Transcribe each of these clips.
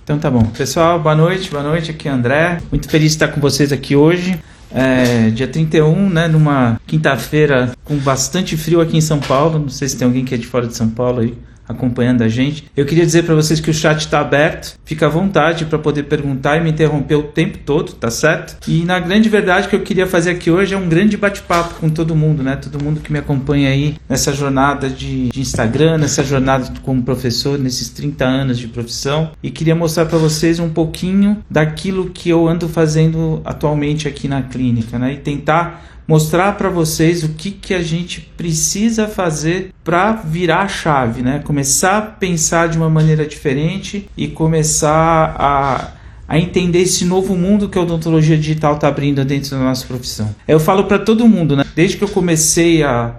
Então tá bom. Pessoal, boa noite, aqui é o André. Muito feliz de estar com vocês aqui hoje. Dia 31, né, numa quinta-feira com bastante frio aqui em São Paulo. Não sei se tem alguém que é de fora de São Paulo aí acompanhando a gente. Eu queria dizer para vocês que o chat está aberto, fica à vontade para poder perguntar e me interromper o tempo todo, tá certo? E na grande verdade que eu queria fazer aqui hoje é um grande bate-papo com todo mundo, né? Todo mundo que me acompanha aí nessa jornada de Instagram, nessa jornada como professor, nesses 30 anos de profissão, e queria mostrar para vocês um pouquinho daquilo que eu ando fazendo atualmente aqui na clínica, né? E tentar mostrar para vocês o que a gente precisa fazer para virar a chave, né? Começar a pensar de uma maneira diferente e começar a entender esse novo mundo que a odontologia digital está abrindo dentro da nossa profissão. Eu falo para todo mundo, né? Desde que eu comecei a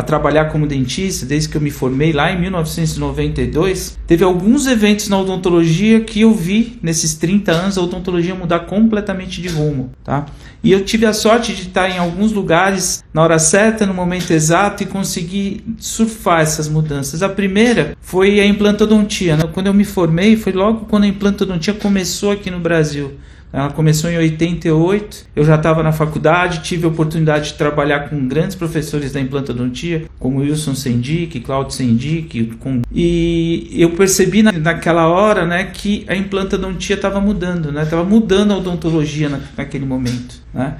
trabalhar como dentista, desde que eu me formei lá em 1992, teve alguns eventos na odontologia que eu vi nesses 30 anos a odontologia mudar completamente de rumo, tá? E eu tive a sorte de estar em alguns lugares na hora certa, no momento exato e conseguir surfar essas mudanças. A primeira foi a implantodontia, né? Quando eu me formei, foi logo quando a implantodontia começou aqui no Brasil. Ela começou em 88, eu já estava na faculdade, tive a oportunidade de trabalhar com grandes professores da implantodontia, como Wilson Sendic, Claudio Sendic, e eu percebi naquela hora, né, que a implantodontia estava mudando, né, estava mudando a odontologia naquele momento, né.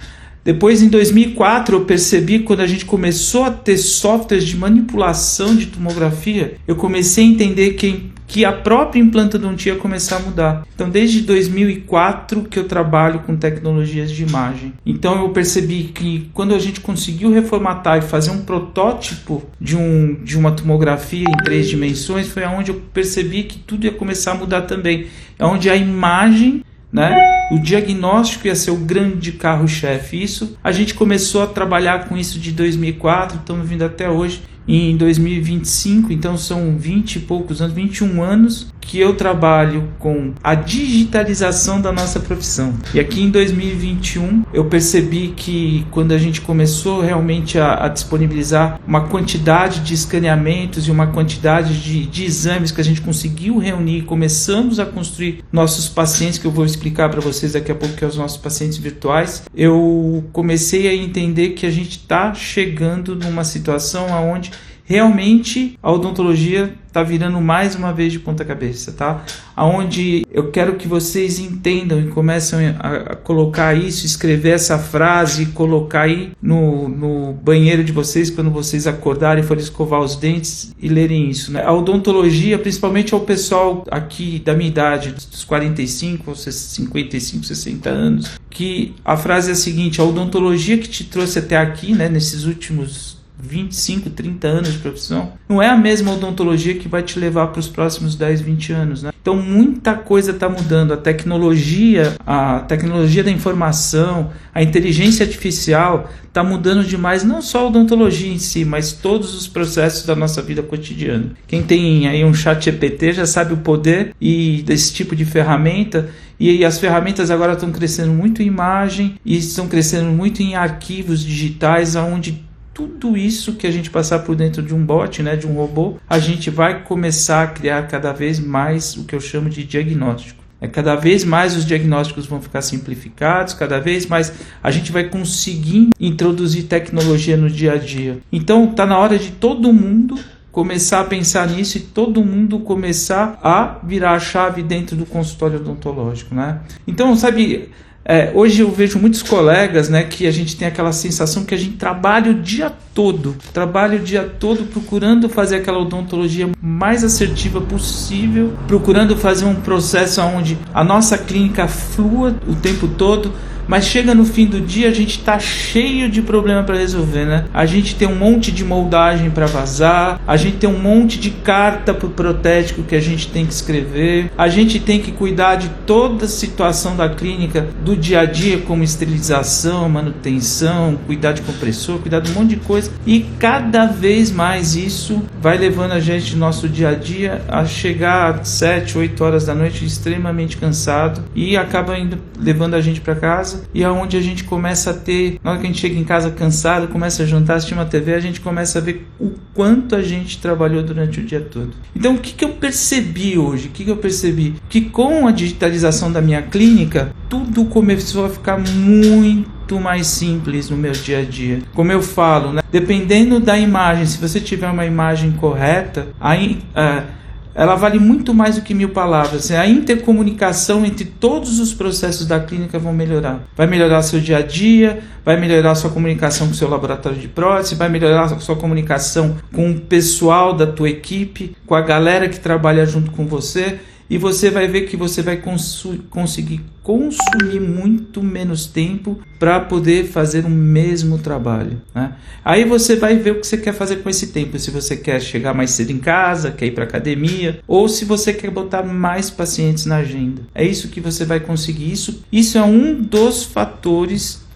Depois, em 2004, eu percebi, quando a gente começou a ter softwares de manipulação de tomografia, eu comecei a entender que a própria implantodontia ia começar a mudar. Então, desde 2004 que eu trabalho com tecnologias de imagem. Então, eu percebi que quando a gente conseguiu reformatar e fazer um protótipo de uma tomografia em 3 dimensões, foi onde eu percebi que tudo ia começar a mudar também. É onde a imagem, né, o diagnóstico ia ser o grande carro-chefe. Isso, a gente começou a trabalhar com isso de 2004, estamos vindo até hoje. Em 2025, então são 20 e poucos anos, 21 anos que eu trabalho com a digitalização da nossa profissão. E aqui em 2021 eu percebi que quando a gente começou realmente a disponibilizar uma quantidade de escaneamentos e uma quantidade de exames que a gente conseguiu reunir, começamos a construir nossos pacientes, que eu vou explicar para vocês daqui a pouco, que são os nossos pacientes virtuais, eu comecei a entender que a gente está chegando numa situação onde realmente a odontologia está virando mais uma vez de ponta cabeça, tá? Aonde eu quero que vocês entendam e comecem a colocar isso, escrever essa frase e colocar aí no banheiro de vocês quando vocês acordarem e forem escovar os dentes e lerem isso, né? A odontologia, principalmente ao pessoal aqui da minha idade, dos 45, 55, 60 anos, que a frase é a seguinte: a odontologia que te trouxe até aqui, né, nesses últimos 25, 30 anos de profissão, não é a mesma odontologia que vai te levar para os próximos 10, 20 anos, né? Então muita coisa está mudando. A tecnologia da informação, a inteligência artificial está mudando demais, não só a odontologia em si, mas todos os processos da nossa vida cotidiana. Quem tem aí um chat GPT já sabe o poder desse tipo de ferramenta. E as ferramentas agora estão crescendo muito em imagem e estão crescendo muito em arquivos digitais, onde tudo isso que a gente passar por dentro de um bot, né, de um robô, a gente vai começar a criar cada vez mais o que eu chamo de diagnóstico. Cada vez mais os diagnósticos vão ficar simplificados, cada vez mais a gente vai conseguir introduzir tecnologia no dia a dia. Então está na hora de todo mundo começar a pensar nisso e todo mundo começar a virar a chave dentro do consultório odontológico, né? Então, sabe, hoje eu vejo muitos colegas, né, que a gente tem aquela sensação que a gente trabalha o dia todo procurando fazer aquela odontologia mais assertiva possível, procurando fazer um processo onde a nossa clínica flua o tempo todo, mas chega no fim do dia, a gente está cheio de problema para resolver, né? A gente tem um monte de moldagem para vazar, a gente tem um monte de carta para o protético que a gente tem que escrever, a gente tem que cuidar de toda a situação da clínica, do dia a dia, como esterilização, manutenção, cuidar de compressor, cuidar de um monte de coisa, e cada vez mais isso vai levando a gente no nosso dia a dia a chegar às 7, 8 horas da noite extremamente cansado e acaba levando a gente para casa casa e é onde a gente começa a ter, na hora que a gente chega em casa cansado, começa a jantar, assistir uma TV, a gente começa a ver o quanto a gente trabalhou durante o dia todo. Então o que eu percebi hoje? Que com a digitalização da minha clínica, tudo começou a ficar muito mais simples no meu dia a dia. Como eu falo, né? Dependendo da imagem, se você tiver uma imagem correta, aí ela vale muito mais do que 1000 palavras. A intercomunicação entre todos os processos da clínica vão melhorar. Vai melhorar seu dia a dia, vai melhorar sua comunicação com o seu laboratório de prótese, vai melhorar sua comunicação com o pessoal da tua equipe, com a galera que trabalha junto com você. E você vai ver que você vai conseguir consumir muito menos tempo para poder fazer o mesmo trabalho, né? Aí você vai ver o que você quer fazer com esse tempo. Se você quer chegar mais cedo em casa, quer ir para academia, ou se você quer botar mais pacientes na agenda. É isso que você vai conseguir. Isso é um dos fatores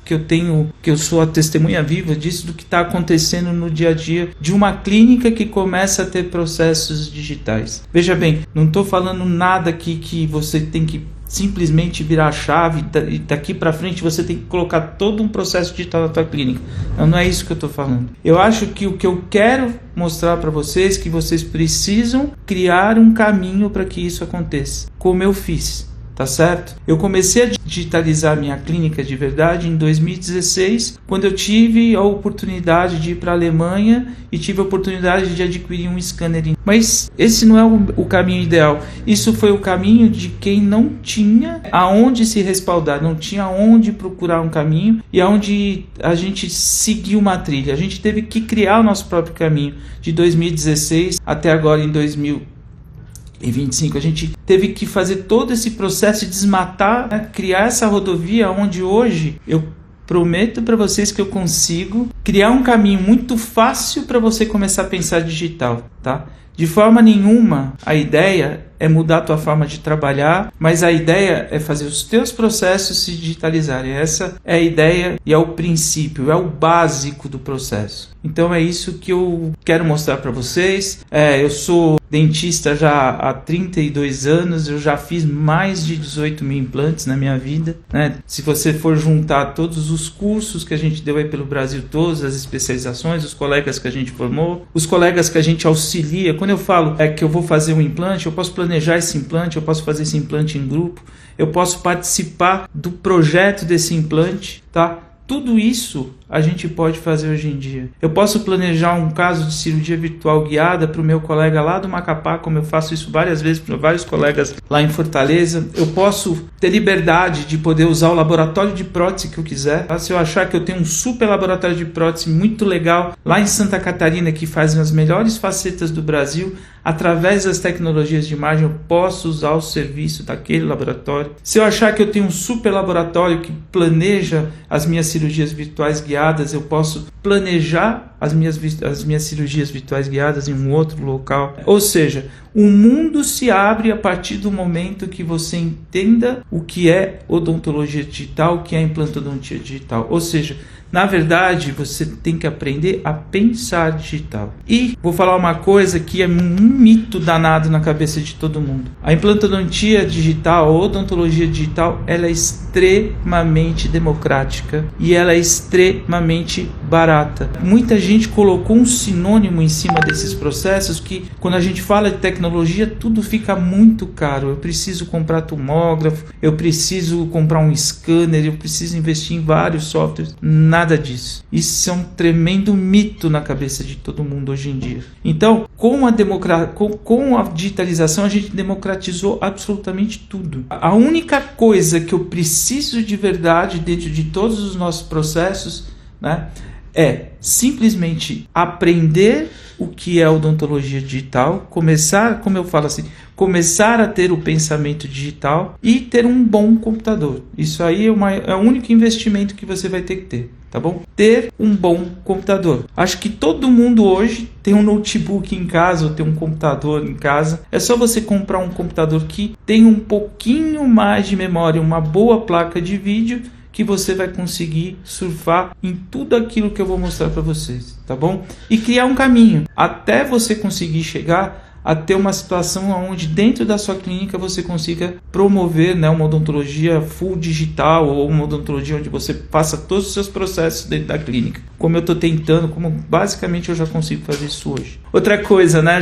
que eu sou a testemunha viva disso, do que está acontecendo no dia a dia de uma clínica que começa a ter processos digitais. Veja bem, não estou falando nada aqui que você tem que simplesmente virar a chave e daqui para frente você tem que colocar todo um processo digital na tua clínica. Não é isso que eu estou falando. Eu acho que o que eu quero mostrar para vocês é que vocês precisam criar um caminho para que isso aconteça, como eu fiz. Tá certo? Eu comecei a digitalizar minha clínica de verdade em 2016, quando eu tive a oportunidade de ir para a Alemanha e tive a oportunidade de adquirir um scanner. Mas esse não é o caminho ideal. Isso foi o caminho de quem não tinha aonde se respaldar, não tinha aonde procurar um caminho e aonde a gente seguiu uma trilha. A gente teve que criar o nosso próprio caminho de 2016 até agora em 2025, a gente teve que fazer todo esse processo de desmatar, né? Criar essa rodovia onde hoje eu prometo para vocês que eu consigo criar um caminho muito fácil para você começar a pensar digital, tá? De forma nenhuma a ideia é mudar a tua forma de trabalhar, mas a ideia é fazer os teus processos se digitalizarem. Essa é a ideia e é o princípio, é o básico do processo. Então é isso que eu quero mostrar para vocês. Eu sou dentista já há 32 anos, eu já fiz mais de 18 mil implantes na minha vida, né? Se você for juntar todos os cursos que a gente deu aí pelo Brasil, todas as especializações, os colegas que a gente formou, os colegas que a gente auxilia. Quando eu falo que eu vou fazer um implante, eu posso planejar esse implante, eu posso fazer esse implante em grupo, eu posso participar do projeto desse implante, tá? Tudo isso a gente pode fazer hoje em dia. Eu posso planejar um caso de cirurgia virtual guiada para o meu colega lá do Macapá, como eu faço isso várias vezes para vários colegas lá em Fortaleza. Eu posso ter liberdade de poder usar o laboratório de prótese que eu quiser. Se eu achar que eu tenho um super laboratório de prótese muito legal lá em Santa Catarina, que faz as melhores facetas do Brasil, através das tecnologias de imagem eu posso usar o serviço daquele laboratório. Se eu achar que eu tenho um super laboratório que planeja as minhas cirurgias virtuais guiadas, eu posso planejar as minhas cirurgias virtuais guiadas em um outro local. Ou seja, o mundo se abre a partir do momento que você entenda o que é odontologia digital, o que é implantodontia digital. Ou seja, na verdade, você tem que aprender a pensar digital. E vou falar uma coisa que é um mito danado na cabeça de todo mundo. A implantodontia digital, a odontologia digital, ela é extremamente democrática e ela é extremamente barata. Muita gente colocou um sinônimo em cima desses processos que, quando a gente fala de tecnologia, tudo fica muito caro. Eu preciso comprar tomógrafo, eu preciso comprar um scanner, eu preciso investir em vários softwares. Nada disso. Isso é um tremendo mito na cabeça de todo mundo hoje em dia. Então, com a digitalização, a gente democratizou absolutamente tudo. A única coisa que eu preciso de verdade dentro de todos os nossos processos, né, é simplesmente aprender o que é odontologia digital, começar, como eu falo assim, começar a ter o pensamento digital e ter um bom computador. Isso aí é o único investimento que você vai ter que ter, tá bom? Ter um bom computador. Acho que todo mundo hoje tem um notebook em casa ou tem um computador em casa. É só você comprar um computador que tem um pouquinho mais de memória, uma boa placa de vídeo, que você vai conseguir surfar em tudo aquilo que eu vou mostrar para vocês, tá bom? E criar um caminho até você conseguir chegar a ter uma situação onde dentro da sua clínica você consiga promover, né, uma odontologia full digital, ou uma odontologia onde você faça todos os seus processos dentro da clínica, como eu estou tentando, como basicamente eu já consigo fazer isso hoje. Outra coisa, né,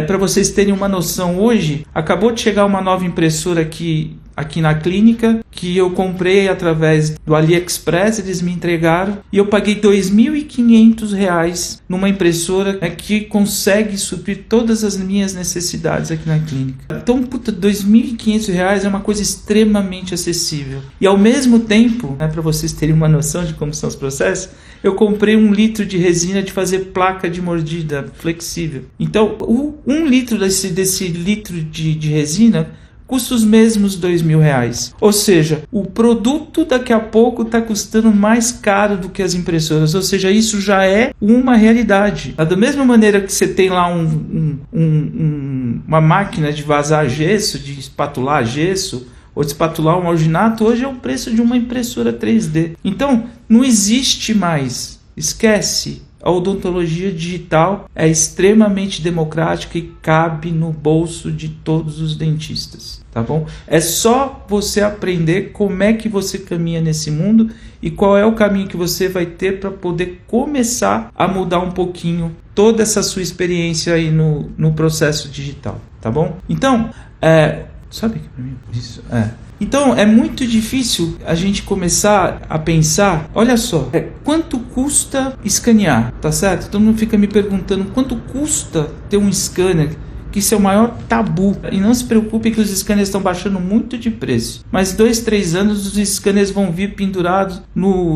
para vocês terem uma noção, hoje acabou de chegar uma nova impressora aqui na clínica, que eu comprei através do AliExpress, eles me entregaram, e eu paguei R$ 2.500 numa impressora, né, que consegue suprir todas as minhas necessidades aqui na clínica. Então, R$ 2.500 é uma coisa extremamente acessível. E ao mesmo tempo, né, para vocês terem uma noção de como são os processos, eu comprei 1 litro de resina de fazer placa de mordida flexível. Então, 1 litro desse litro de resina custa os mesmos R$ 2.000. Ou seja, o produto daqui a pouco está custando mais caro do que as impressoras. Ou seja, isso já é uma realidade. Da mesma maneira que você tem lá uma máquina de vazar gesso, de espatular gesso, ou de espatular um alginato, hoje é o preço de uma impressora 3D. Então, não existe mais. Esquece. A odontologia digital é extremamente democrática e cabe no bolso de todos os dentistas, tá bom? É só você aprender como é que você caminha nesse mundo e qual é o caminho que você vai ter para poder começar a mudar um pouquinho toda essa sua experiência aí no processo digital, tá bom? Então, sabe que para mim isso Então é muito difícil a gente começar a pensar, olha só, quanto custa escanear, tá certo? Todo mundo fica me perguntando quanto custa ter um scanner, que isso é o maior tabu. E não se preocupe que os scanners estão baixando muito de preço. Mas 2, 3 anos os scanners vão vir pendurados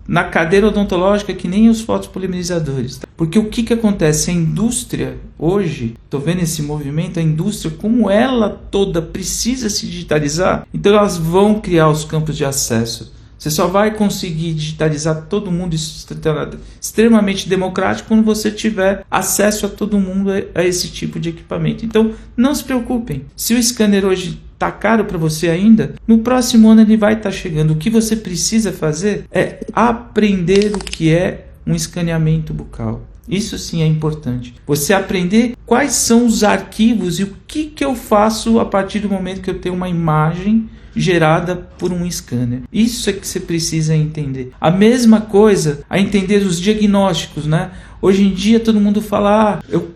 na cadeira odontológica que nem os fotopolimerizadores. Porque o que acontece? A indústria hoje, estou vendo esse movimento, a indústria, como ela toda precisa se digitalizar, então elas vão criar os campos de acesso. Você só vai conseguir digitalizar todo mundo extremamente democrático quando você tiver acesso a todo mundo a esse tipo de equipamento. Então, não se preocupem. Se o scanner hoje está caro para você ainda, no próximo ano ele vai estar chegando. O que você precisa fazer é aprender o que é um escaneamento bucal. Isso sim é importante. Você aprender quais são os arquivos e o que eu faço a partir do momento que eu tenho uma imagem gerada por um scanner. Isso é que você precisa entender. A mesma coisa a entender os diagnósticos, né? Hoje em dia todo mundo fala, eu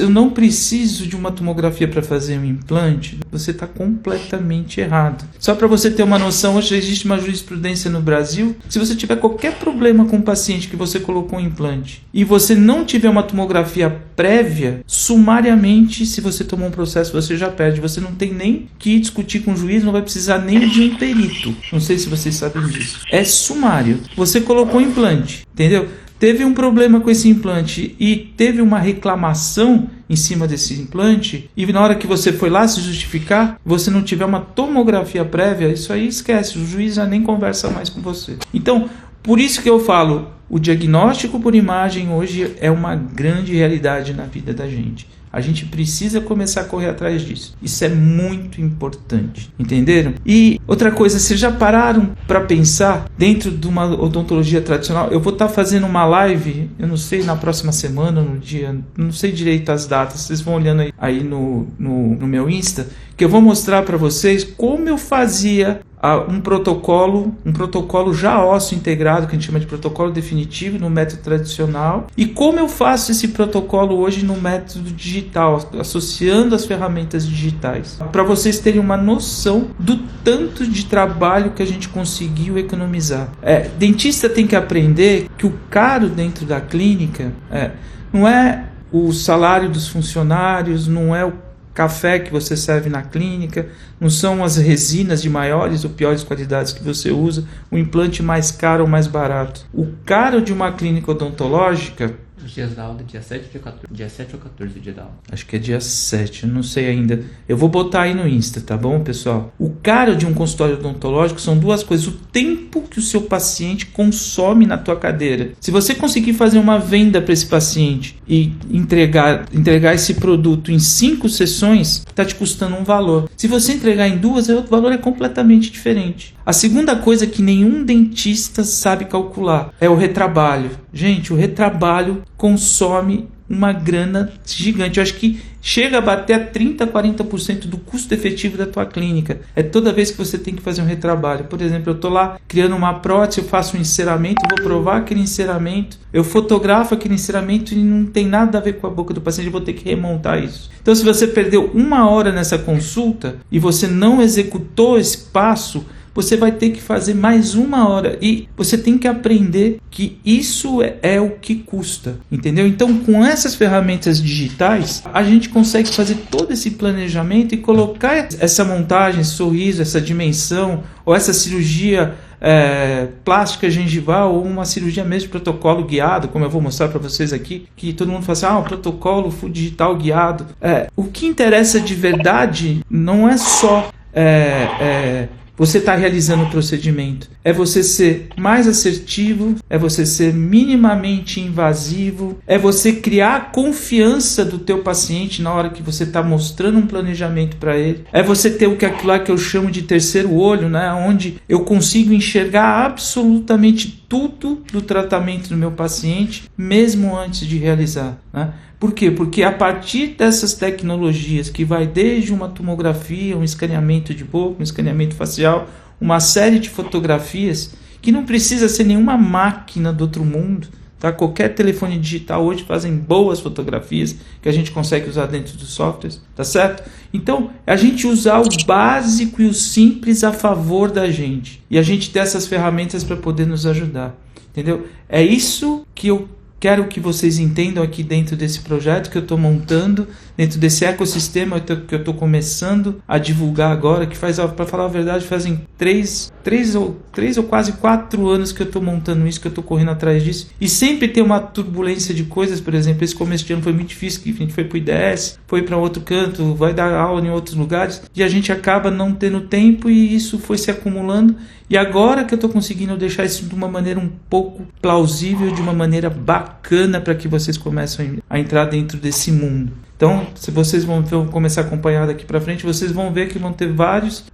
não preciso de uma tomografia para fazer um implante. Você está completamente errado. Só para você ter uma noção, hoje existe uma jurisprudência no Brasil. Se você tiver qualquer problema com um paciente que você colocou um implante e você não tiver uma tomografia prévia, sumariamente, se você tomou um processo, você já perde. Você não tem nem que discutir com o juiz, não vai precisar nem de um perito. Não sei se vocês sabem disso. É sumário. Você colocou um implante, entendeu? Teve um problema com esse implante e teve uma reclamação em cima desse implante, e na hora que você foi lá se justificar, você não tiver uma tomografia prévia, isso aí esquece, o juiz já nem conversa mais com você. Então, por isso que eu falo, o diagnóstico por imagem hoje é uma grande realidade na vida da gente. A gente precisa começar a correr atrás disso. Isso é muito importante. Entenderam? E outra coisa, vocês já pararam para pensar dentro de uma odontologia tradicional? Eu vou estar fazendo uma live, eu não sei, na próxima semana, no dia, não sei direito as datas, vocês vão olhando aí no meu Insta, que eu vou mostrar para vocês como eu fazia um protocolo já ósseo integrado, que a gente chama de protocolo definitivo no método tradicional, e como eu faço esse protocolo hoje no método digital, associando as ferramentas digitais, para vocês terem uma noção do tanto de trabalho que a gente conseguiu economizar. Dentista tem que aprender que o caro dentro da clínica não é o salário dos funcionários, não é o café que você serve na clínica, não são as resinas de maiores ou piores qualidades que você usa, o implante mais caro ou mais barato. O caro de uma clínica odontológica... Os dias da aula, dia 7 ou 14 dia da aula? Acho que é dia 7, não sei ainda. Eu vou botar aí no Insta, tá bom, pessoal? O caro de um consultório odontológico são duas coisas. O tempo que o seu paciente consome na tua cadeira. Se você conseguir fazer uma venda para esse paciente e entregar esse produto em 5 sessões, está te custando um valor. Se você entregar em 2, o valor é completamente diferente. A segunda coisa que nenhum dentista sabe calcular é o retrabalho. Gente, o retrabalho consome uma grana gigante. Eu acho que chega a bater a 30%, 40% do custo efetivo da tua clínica. É toda vez que você tem que fazer um retrabalho. Por exemplo, eu estou lá criando uma prótese, eu faço um enceramento, vou provar aquele enceramento, eu fotografo aquele enceramento e não tem nada a ver com a boca do paciente, eu vou ter que remontar isso. Então, se você perdeu 1 hora nessa consulta e você não executou esse passo, você vai ter que fazer mais 1 hora e você tem que aprender que isso é o que custa, entendeu? Então, com essas ferramentas digitais, a gente consegue fazer todo esse planejamento e colocar essa montagem, esse sorriso, essa dimensão ou essa cirurgia plástica gengival ou uma cirurgia mesmo de protocolo guiado, como eu vou mostrar para vocês aqui, que todo mundo fala assim, o protocolo digital guiado. O que interessa de verdade não é só você está realizando o procedimento. É você ser mais assertivo, é você ser minimamente invasivo, é você criar a confiança do teu paciente na hora que você está mostrando um planejamento para ele. É você ter aquilo lá que eu chamo de terceiro olho, né? Onde eu consigo enxergar absolutamente tudo do tratamento do meu paciente, mesmo antes de realizar, né? Por quê? Porque a partir dessas tecnologias que vai desde uma tomografia, um escaneamento de boca, um escaneamento facial, uma série de fotografias que não precisa ser nenhuma máquina do outro mundo, tá? Qualquer telefone digital hoje fazem boas fotografias que a gente consegue usar dentro dos softwares, tá certo? Então, a gente usar o básico e o simples a favor da gente e a gente ter essas ferramentas para poder nos ajudar, entendeu? É isso que eu quero que vocês entendam aqui dentro desse projeto que eu estou montando, dentro desse ecossistema que eu estou começando a divulgar agora, que faz, para falar a verdade, fazem 3 ou quase 4 anos que eu estou montando isso, que eu estou correndo atrás disso, e sempre tem uma turbulência de coisas. Por exemplo, esse começo de ano foi muito difícil, que a gente foi para o IDS, foi para outro canto, vai dar aula em outros lugares, e a gente acaba não tendo tempo, e isso foi se acumulando, e agora que eu estou conseguindo deixar isso de uma maneira um pouco plausível, de uma maneira bacana, para que vocês comecem a entrar dentro desse mundo. Então, se vocês vão começar a acompanhar daqui para frente, vocês vão ver que vão ter várias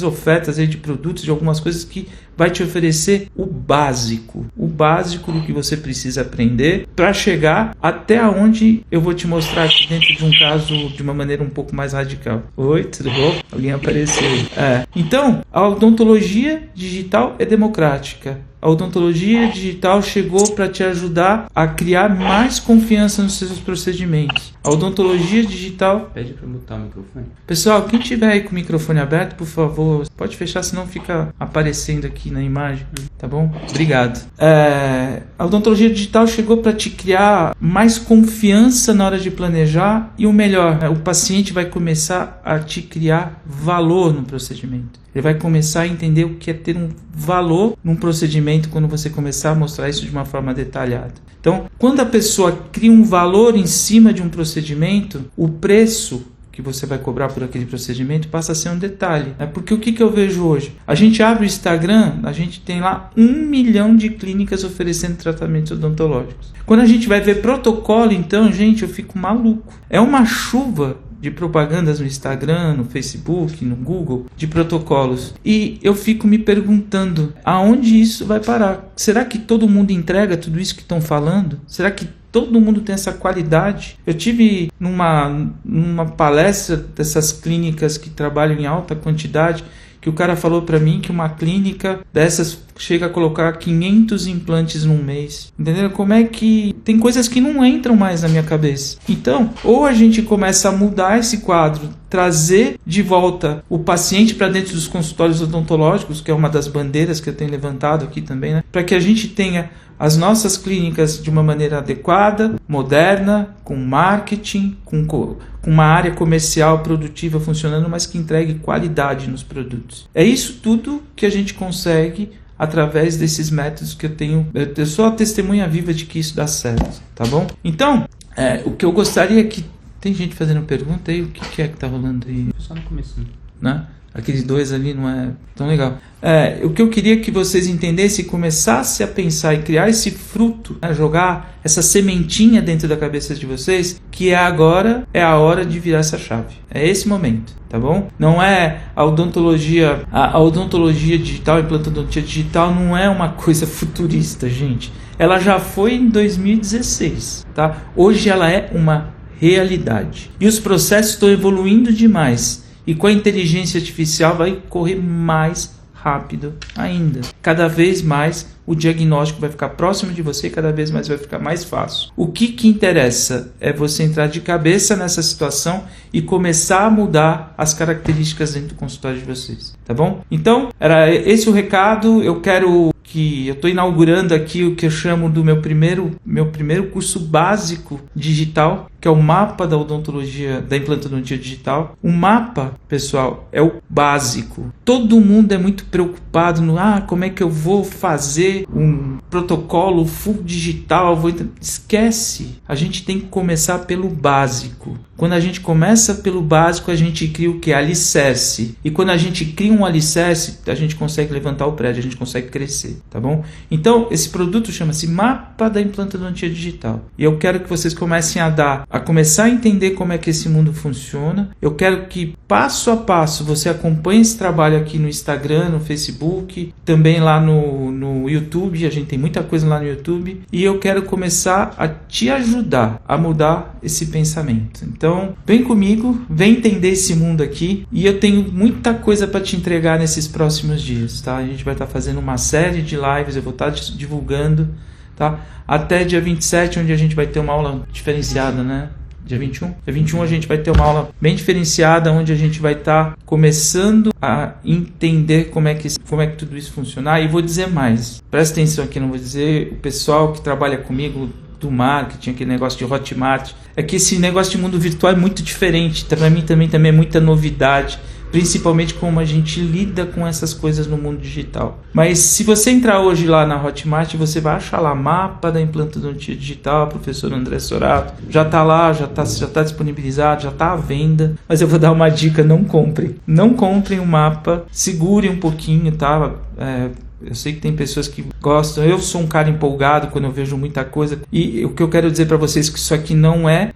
ofertas aí de produtos, de algumas coisas que vai te oferecer o básico do que você precisa aprender para chegar até onde eu vou te mostrar aqui dentro de um caso de uma maneira um pouco mais radical. Oi, tudo bom? Alguém apareceu aí. Então, a odontologia digital é democrática. A odontologia digital chegou para te ajudar a criar mais confiança nos seus procedimentos. A odontologia digital... Pede para mutar o microfone. Pessoal, quem tiver aí com o microfone aberto, por favor, pode fechar, senão fica aparecendo aqui na imagem, tá bom? Obrigado. A odontologia digital chegou para te criar mais confiança na hora de planejar e o melhor, o paciente vai começar a te criar valor no procedimento. Ele vai começar a entender o que é ter um valor num procedimento quando você começar a mostrar isso de uma forma detalhada. Então, quando a pessoa cria um valor em cima de um procedimento, o preço que você vai cobrar por aquele procedimento passa a ser um detalhe. Porque o que eu vejo hoje? A gente abre o Instagram, a gente tem lá 1 milhão de clínicas oferecendo tratamentos odontológicos. Quando a gente vai ver protocolo, então, gente, eu fico maluco. É uma chuva de propagandas no Instagram, no Facebook, no Google, de protocolos. E eu fico me perguntando, aonde isso vai parar? Será que todo mundo entrega tudo isso que estão falando? Será que todo mundo tem essa qualidade? Eu tive numa palestra dessas clínicas que trabalham em alta quantidade, que o cara falou para mim que uma clínica dessas chega a colocar 500 implantes num mês. Entendeu? Como é que... Tem coisas que não entram mais na minha cabeça. Então, ou a gente começa a mudar esse quadro, trazer de volta o paciente para dentro dos consultórios odontológicos, que é uma das bandeiras que eu tenho levantado aqui também, né? Para que a gente tenha as nossas clínicas de uma maneira adequada, moderna, com marketing, com uma área comercial produtiva funcionando, mas que entregue qualidade nos produtos. É isso tudo que a gente consegue através desses métodos que eu tenho. Eu sou a testemunha viva de que isso dá certo, tá bom? Então, o que eu gostaria que... Tem gente fazendo pergunta aí, o que é que tá rolando aí? Só no começo, né? Aqueles 2 ali não é tão legal. O que eu queria que vocês entendessem e começassem a pensar e criar esse fruto, né? Jogar essa sementinha dentro da cabeça de vocês, que agora é a hora de virar essa chave. É esse momento, tá bom? Não é a odontologia, a odontologia digital, a implantodontia digital não é uma coisa futurista, gente. ela já foi em 2016, tá? Hoje ela é uma realidade. E os processos estão evoluindo demais. E com a inteligência artificial vai correr mais rápido ainda. Cada vez mais o diagnóstico vai ficar próximo de você, cada vez mais vai ficar mais fácil. O que interessa é você entrar de cabeça nessa situação e começar a mudar as características dentro do consultório de vocês, tá bom? Então, era esse o recado. Eu estou inaugurando aqui o que eu chamo do meu primeiro curso básico digital, que é o mapa da odontologia, da implantodontia digital. O mapa, pessoal, é o básico. Todo mundo é muito preocupado no como é que eu vou fazer um protocolo full digital. Esquece. A gente tem que começar pelo básico. Quando a gente começa pelo básico, a gente cria o que? Alicerce. E quando a gente cria um alicerce, a gente consegue levantar o prédio, a gente consegue crescer, tá bom? Então, esse produto chama-se Mapa da Implantodontia Digital. E eu quero que vocês comecem a começar a entender como é que esse mundo funciona. Eu quero que, passo a passo, você acompanhe esse trabalho aqui no Instagram, no Facebook, também lá no YouTube. A gente tem muita coisa lá no YouTube. E eu quero começar a te ajudar a mudar esse pensamento. Então, vem comigo, vem entender esse mundo aqui, e eu tenho muita coisa para te entregar nesses próximos dias, tá? A gente vai estar fazendo uma série de lives, eu vou estar divulgando, tá? Até dia 27, onde a gente vai ter uma aula diferenciada, né? Dia 21? Dia 21 a gente vai ter uma aula bem diferenciada, onde a gente vai estar começando a entender como é que tudo isso funciona. E vou dizer mais, presta atenção aqui, não vou dizer o pessoal que trabalha comigo do marketing, aquele negócio de Hotmart, é que esse negócio de mundo virtual é muito diferente. Para mim também é muita novidade, principalmente como a gente lida com essas coisas no mundo digital. Mas se você entrar hoje lá na Hotmart, você vai achar lá Mapa da Implantodontia Digital, professor André Sorato. Já está lá, já está disponibilizado, já está à venda. Mas eu vou dar uma dica: não comprem. Não comprem o mapa, segurem um pouquinho, tá? Eu sei que tem pessoas que gostam. Eu sou um cara empolgado quando eu vejo muita coisa. E o que eu quero dizer para vocês é que isso aqui não é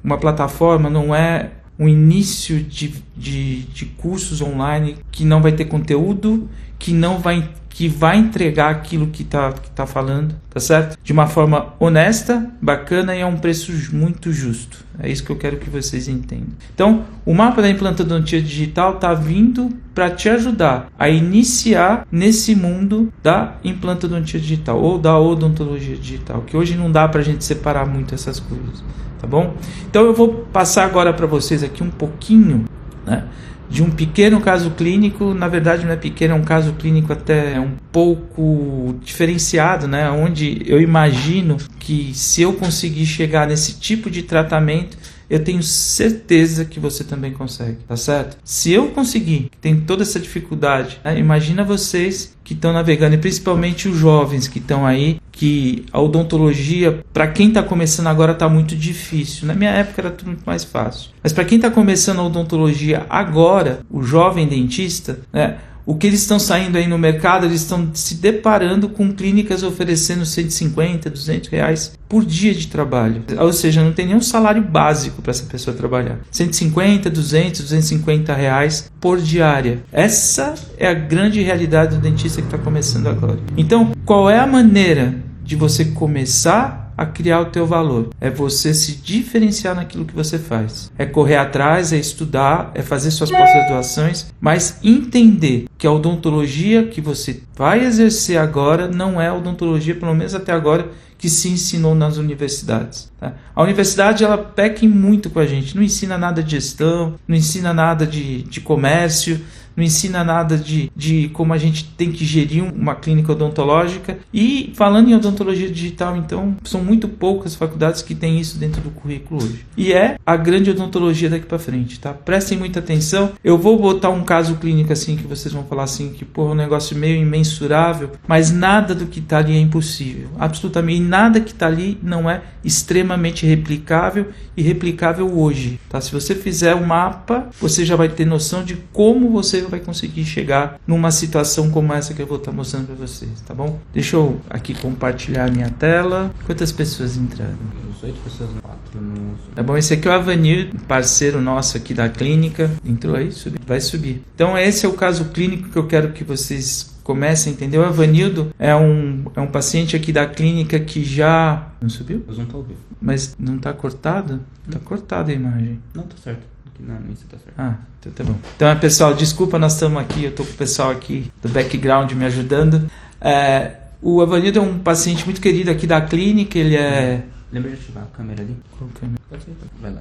uma plataforma, não é um início de cursos online que não vai ter conteúdo, que vai entregar aquilo que tá falando, tá certo? De uma forma honesta, bacana e a um preço muito justo. É isso que eu quero que vocês entendam. Então, o mapa da implantodontia digital tá vindo para te ajudar a iniciar nesse mundo da implantodontia digital ou da odontologia digital, que hoje não dá para a gente separar muito essas coisas, tá bom? Então, eu vou passar agora para vocês aqui um pouquinho, né, de um pequeno caso clínico. Na verdade não é pequeno, é um caso clínico até um pouco diferenciado, né? Onde eu imagino que se eu conseguir chegar nesse tipo de tratamento, eu tenho certeza que você também consegue, tá certo? Se eu conseguir, que tem toda essa dificuldade, né? Imagina vocês que estão navegando, e principalmente os jovens que estão aí, que a odontologia, para quem está começando agora, está muito difícil. Na minha época era tudo muito mais fácil. Mas para quem está começando a odontologia agora, o jovem dentista, né? O que eles estão saindo aí no mercado, eles estão se deparando com clínicas oferecendo 150, 200 reais por dia de trabalho. Ou seja, não tem nenhum salário básico para essa pessoa trabalhar. 150, 200, 250 reais por diária. Essa é a grande realidade do dentista que está começando agora. Então, qual é a maneira de você começar a criar o teu valor? É você se diferenciar naquilo que você faz. É correr atrás, é estudar, é fazer suas pós-graduações, mas entender que a odontologia que você vai exercer agora não é a odontologia, pelo menos até agora, que se ensinou nas universidades, tá? A universidade, ela peca muito com a gente, não ensina nada de gestão, não ensina nada de comércio, não ensina nada de como a gente tem que gerir uma clínica odontológica. E falando em odontologia digital, então, são muito poucas faculdades que têm isso dentro do currículo hoje. E é a grande odontologia daqui para frente, tá? Prestem muita atenção. Eu vou botar um caso clínico assim, que vocês vão falar assim, que porra, um negócio meio imensurável, mas nada do que tá ali é impossível. Absolutamente nada que tá ali não é extremamente replicável e replicável hoje, tá? Se você fizer um mapa, você já vai ter noção de como você vai conseguir chegar numa situação como essa que eu vou estar mostrando para vocês, tá bom? Deixa eu aqui compartilhar a minha tela. Quantas pessoas entraram? 18 pessoas no 4. Tá bom, esse aqui é o Avanildo, parceiro nosso aqui da clínica. Entrou aí? Vai subir. Então esse é o caso clínico que eu quero que vocês comecem a entender. O Avanildo é um paciente aqui da clínica que já... Não subiu? Mas não tá ao vivo. Mas não tá cortado? Tá cortada a imagem. Não, tá certo. Aqui na lista tá certo. Ah, então tá bom. Então, pessoal, desculpa, nós estamos aqui, eu tô com o pessoal aqui do background me ajudando. O Avanildo é um paciente muito querido aqui da clínica, ele é... Lembra de ativar a câmera ali? Qual câmera? Pode ser, vai lá.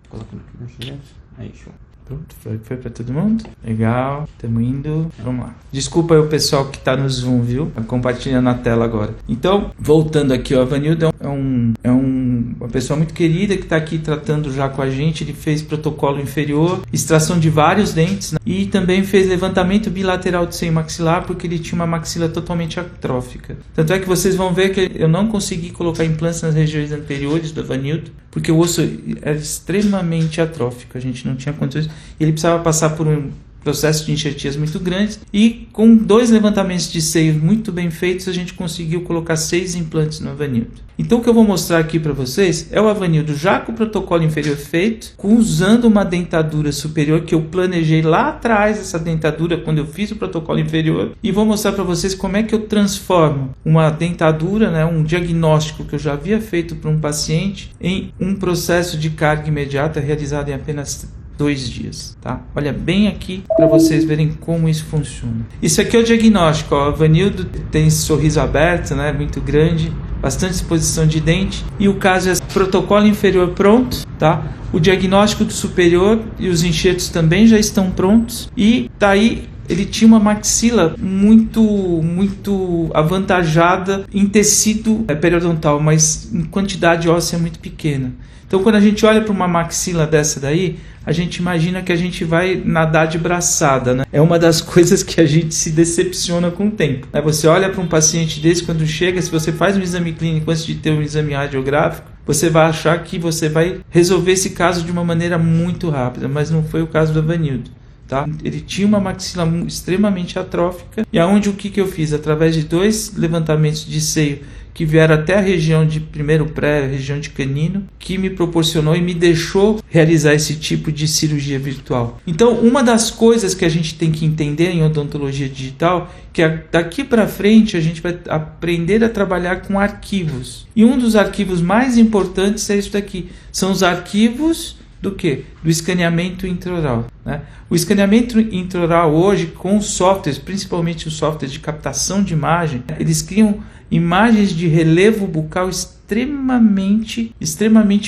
Coloca no projeto. Aí, show. Pronto, foi para todo mundo? Legal, estamos indo. Vamos lá. Desculpa aí o pessoal que está no Zoom, viu? Tá compartilhando a tela agora. Então, voltando aqui, o Avanildo é uma pessoa muito querida que está aqui tratando já com a gente. Ele fez protocolo inferior, extração de vários dentes, né? E também fez levantamento bilateral de seio maxilar porque ele tinha uma maxila totalmente atrófica. Tanto é que vocês vão ver que eu não consegui colocar implantes nas regiões anteriores do Avanildo porque o osso era extremamente atrófico. A gente não tinha condições. Ele precisava passar por um processo de enxertias muito grandes e com 2 levantamentos de seio muito bem feitos a gente conseguiu colocar 6 implantes no Avanildo. Então o que eu vou mostrar aqui para vocês é o Avanildo já com o protocolo inferior feito, usando uma dentadura superior que eu planejei lá atrás, essa dentadura quando eu fiz o protocolo inferior, e vou mostrar para vocês como é que eu transformo uma dentadura, né, um diagnóstico que eu já havia feito para um paciente em um processo de carga imediata realizado em apenas 2 dias, tá? Olha bem aqui para vocês verem como isso funciona. Isso aqui é o diagnóstico, ó. O Avanildo tem esse sorriso aberto, né? Muito grande, bastante exposição de dente. E o caso é protocolo inferior pronto, tá? O diagnóstico do superior e os enxertos também já estão prontos. E daí ele tinha uma maxila muito avantajada em tecido periodontal, mas em quantidade óssea muito pequena. Então, quando a gente olha para uma maxila dessa daí, a gente imagina que a gente vai nadar de braçada, né? É uma das coisas que a gente se decepciona com o tempo. Você olha para um paciente desse, quando chega, se você faz um exame clínico antes de ter um exame radiográfico, você vai achar que você vai resolver esse caso de uma maneira muito rápida, mas não foi o caso do Avanildo. Tá? Ele tinha uma maxila extremamente atrófica e aonde o que eu fiz? Através de 2 levantamentos de seio que vieram até a região de primeiro pré, a região de canino, que me proporcionou e me deixou realizar esse tipo de cirurgia virtual. Então, uma das coisas que a gente tem que entender em odontologia digital, que daqui para frente a gente vai aprender a trabalhar com arquivos. E um dos arquivos mais importantes é isso daqui, são os arquivos do quê? Do escaneamento intraoral, né? O escaneamento intraoral hoje, com softwares, principalmente os softwares de captação de imagem, eles criam imagens de relevo bucal extremamente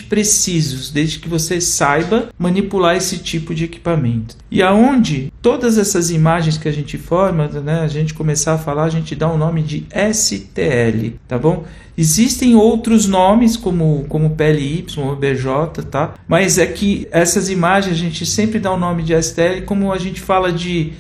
precisos, desde que você saiba manipular esse tipo de equipamento. E aonde todas essas imagens que a gente forma, né, a gente começar a falar, a gente dá o nome de STL, tá bom? Existem outros nomes como PLY ou BJ, tá? Mas é que essas imagens a gente sempre dá o nome de STL, como a gente fala de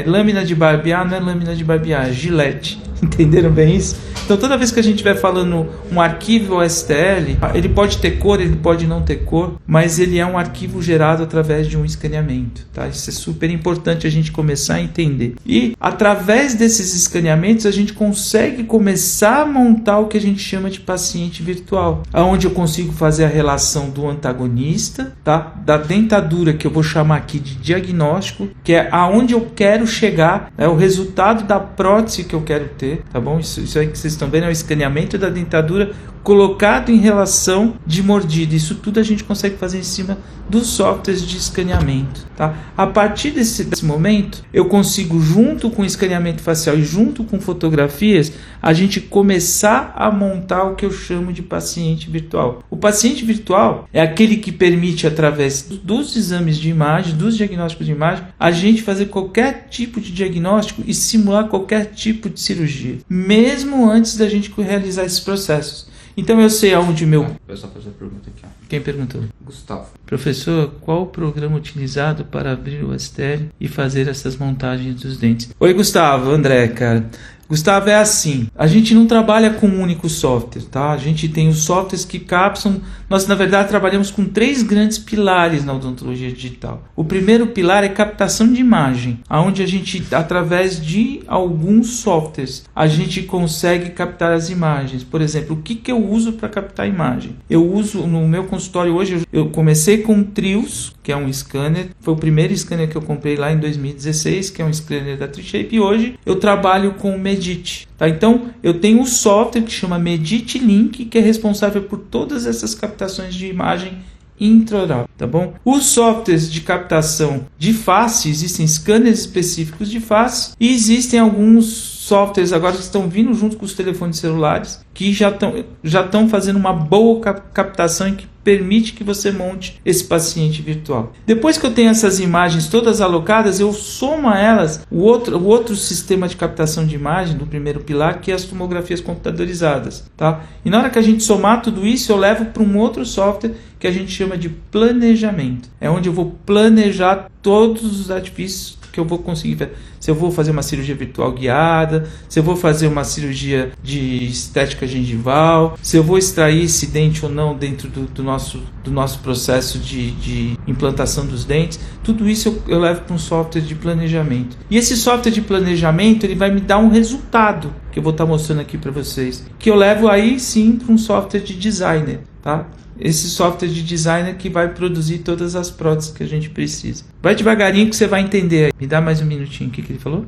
lâmina de barbear, não é lâmina de barbear, é gilete. Entenderam bem isso? Então toda vez que a gente estiver falando um arquivo STL, ele pode ter cor, ele pode não ter cor, mas ele é um arquivo gerado através de um escaneamento, tá? Isso é super importante a gente começar a entender. E através desses escaneamentos a gente consegue começar a montar o que a gente chama de paciente virtual, onde eu consigo fazer a relação do antagonista, tá? Da dentadura, que eu vou chamar aqui de diagnóstico, que é aonde eu quero chegar, é o resultado da prótese que eu quero ter, tá bom? Isso aí que vocês estão vendo é o escaneamento da dentadura colocado em relação de mordida. Isso tudo a gente consegue fazer em cima dos softwares de escaneamento, tá? A partir desse momento, eu consigo, junto com o escaneamento facial e junto com fotografias, a gente começar a montar o que eu chamo de paciente virtual. O paciente virtual é aquele que permite, através dos exames de imagem, dos diagnósticos de imagem, a gente fazer qualquer tipo de diagnóstico e simular qualquer tipo de cirurgia, mesmo antes da gente realizar esses processos. Então eu sei aonde meu... Eu só fazer a pergunta aqui. Quem perguntou? Gustavo. Professor, qual o programa utilizado para abrir o STL e fazer essas montagens dos dentes? Oi, Gustavo, André, cara. Gustavo, é assim, a gente não trabalha com um único software, tá? A gente tem os softwares que captam, nós na verdade trabalhamos com 3 grandes pilares na odontologia digital. O primeiro pilar é captação de imagem, onde a gente, através de alguns softwares, a gente consegue captar as imagens. Por exemplo, o que eu uso para captar a imagem? Eu uso, no meu consultório hoje, eu comecei com o Trios, que é um scanner, foi o primeiro scanner que eu comprei lá em 2016, que é um scanner da Trishape, e hoje eu trabalho com o Medit. Tá? Então, eu tenho um software que chama Medit Link, que é responsável por todas essas captações de imagem intraoral, tá bom? Os softwares de captação de face, existem scanners específicos de face e existem alguns softwares agora que estão vindo junto com os telefones celulares que já estão fazendo uma boa captação e que permite que você monte esse paciente virtual. Depois que eu tenho essas imagens todas alocadas, eu somo a elas o outro sistema de captação de imagem do primeiro pilar, que é as tomografias computadorizadas, tá? E na hora que a gente somar tudo isso, eu levo para um outro software que a gente chama de planejamento. É onde eu vou planejar todos os artifícios que eu vou conseguir ver. Se eu vou fazer uma cirurgia virtual guiada, se eu vou fazer uma cirurgia de estética gengival, se eu vou extrair esse dente ou não dentro do nosso processo de implantação dos dentes, tudo isso eu levo para um software de planejamento. E esse software de planejamento, ele vai me dar um resultado, que eu vou estar mostrando aqui para vocês, que eu levo aí sim para um software de designer, tá? Esse software de designer que vai produzir todas as próteses que a gente precisa. Vai devagarinho que você vai entender. Me dá mais um minutinho. O que ele falou?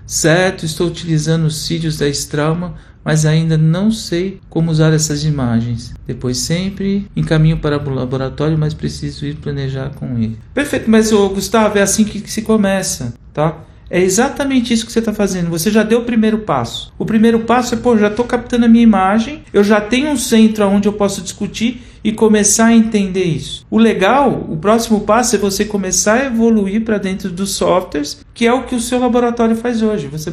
Certo, estou utilizando os cílios da Straumann, mas ainda não sei como usar essas imagens. Depois sempre encaminho para o laboratório, mas preciso ir planejar com ele. Perfeito, mas Gustavo, é assim que se começa, tá? É exatamente isso que você está fazendo. Você já deu o primeiro passo. O primeiro passo é, já estou captando a minha imagem, eu já tenho um centro onde eu posso discutir e começar a entender isso. O legal, o próximo passo é você começar a evoluir para dentro dos softwares, que é o que o seu laboratório faz hoje. Você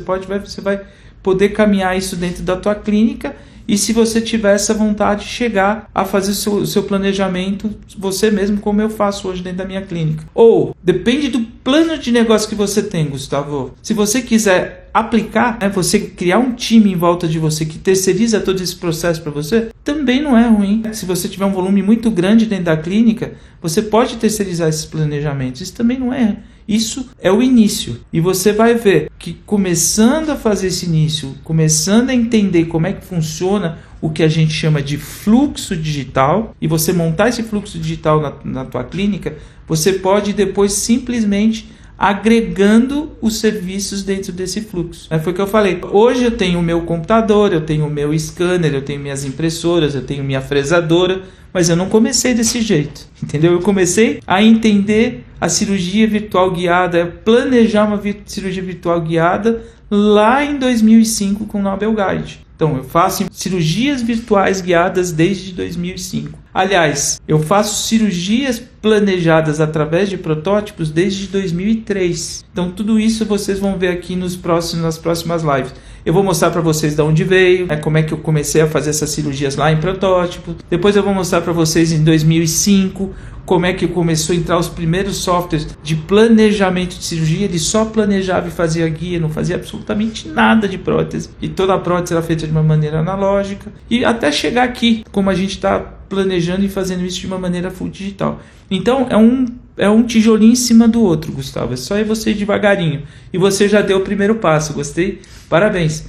vai poder caminhar isso dentro da tua clínica. E se você tiver essa vontade, chegar a fazer o seu planejamento você mesmo, como eu faço hoje dentro da minha clínica. Ou, depende do plano de negócio que você tem, Gustavo. Se você quiser aplicar, você criar um time em volta de você que terceiriza todo esse processo para você, também não é ruim. Se você tiver um volume muito grande dentro da clínica, você pode terceirizar esses planejamentos. Isso também não é. Isso é o início. E você vai ver que começando a fazer esse início, começando a entender como é que funciona o que a gente chama de fluxo digital, e você montar esse fluxo digital na tua clínica, você pode depois simplesmente agregando os serviços dentro desse fluxo. Foi o que eu falei. Hoje eu tenho o meu computador, eu tenho o meu scanner, eu tenho minhas impressoras, eu tenho minha fresadora, mas eu não comecei desse jeito, entendeu? Eu comecei a entender a cirurgia virtual guiada, planejar uma cirurgia virtual guiada lá em 2005 com o Nobel Guide. Então, eu faço cirurgias virtuais guiadas desde 2005. Aliás, eu faço cirurgias planejadas através de protótipos desde 2003. Então, tudo isso vocês vão ver aqui nas próximas lives. Eu vou mostrar para vocês de onde veio, como é que eu comecei a fazer essas cirurgias lá em protótipo. Depois eu vou mostrar para vocês em 2005 como é que começou a entrar os primeiros softwares de planejamento de cirurgia. Ele só planejava e fazia guia, não fazia absolutamente nada de prótese. E toda a prótese era feita de uma maneira analógica. E até chegar aqui, como a gente está planejando e fazendo isso de uma maneira full digital. Então, é um tijolinho em cima do outro, Gustavo. É só ir você devagarinho. E você já deu o primeiro passo. Gostei? Parabéns.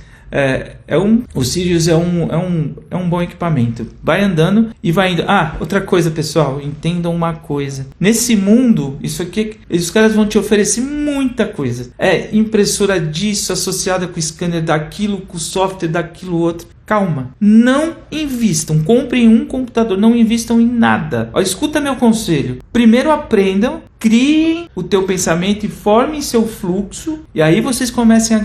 O Sirius é um bom equipamento. Vai andando e vai indo. Outra coisa, pessoal, entendam uma coisa. Nesse mundo, isso aqui, os caras vão te oferecer muita coisa. Impressora disso, associada com o scanner daquilo, com o software daquilo outro. Calma, não invistam, comprem um computador, não invistam em nada. Escuta meu conselho. Primeiro aprendam, criem o teu pensamento e formem seu fluxo. E aí vocês comecem a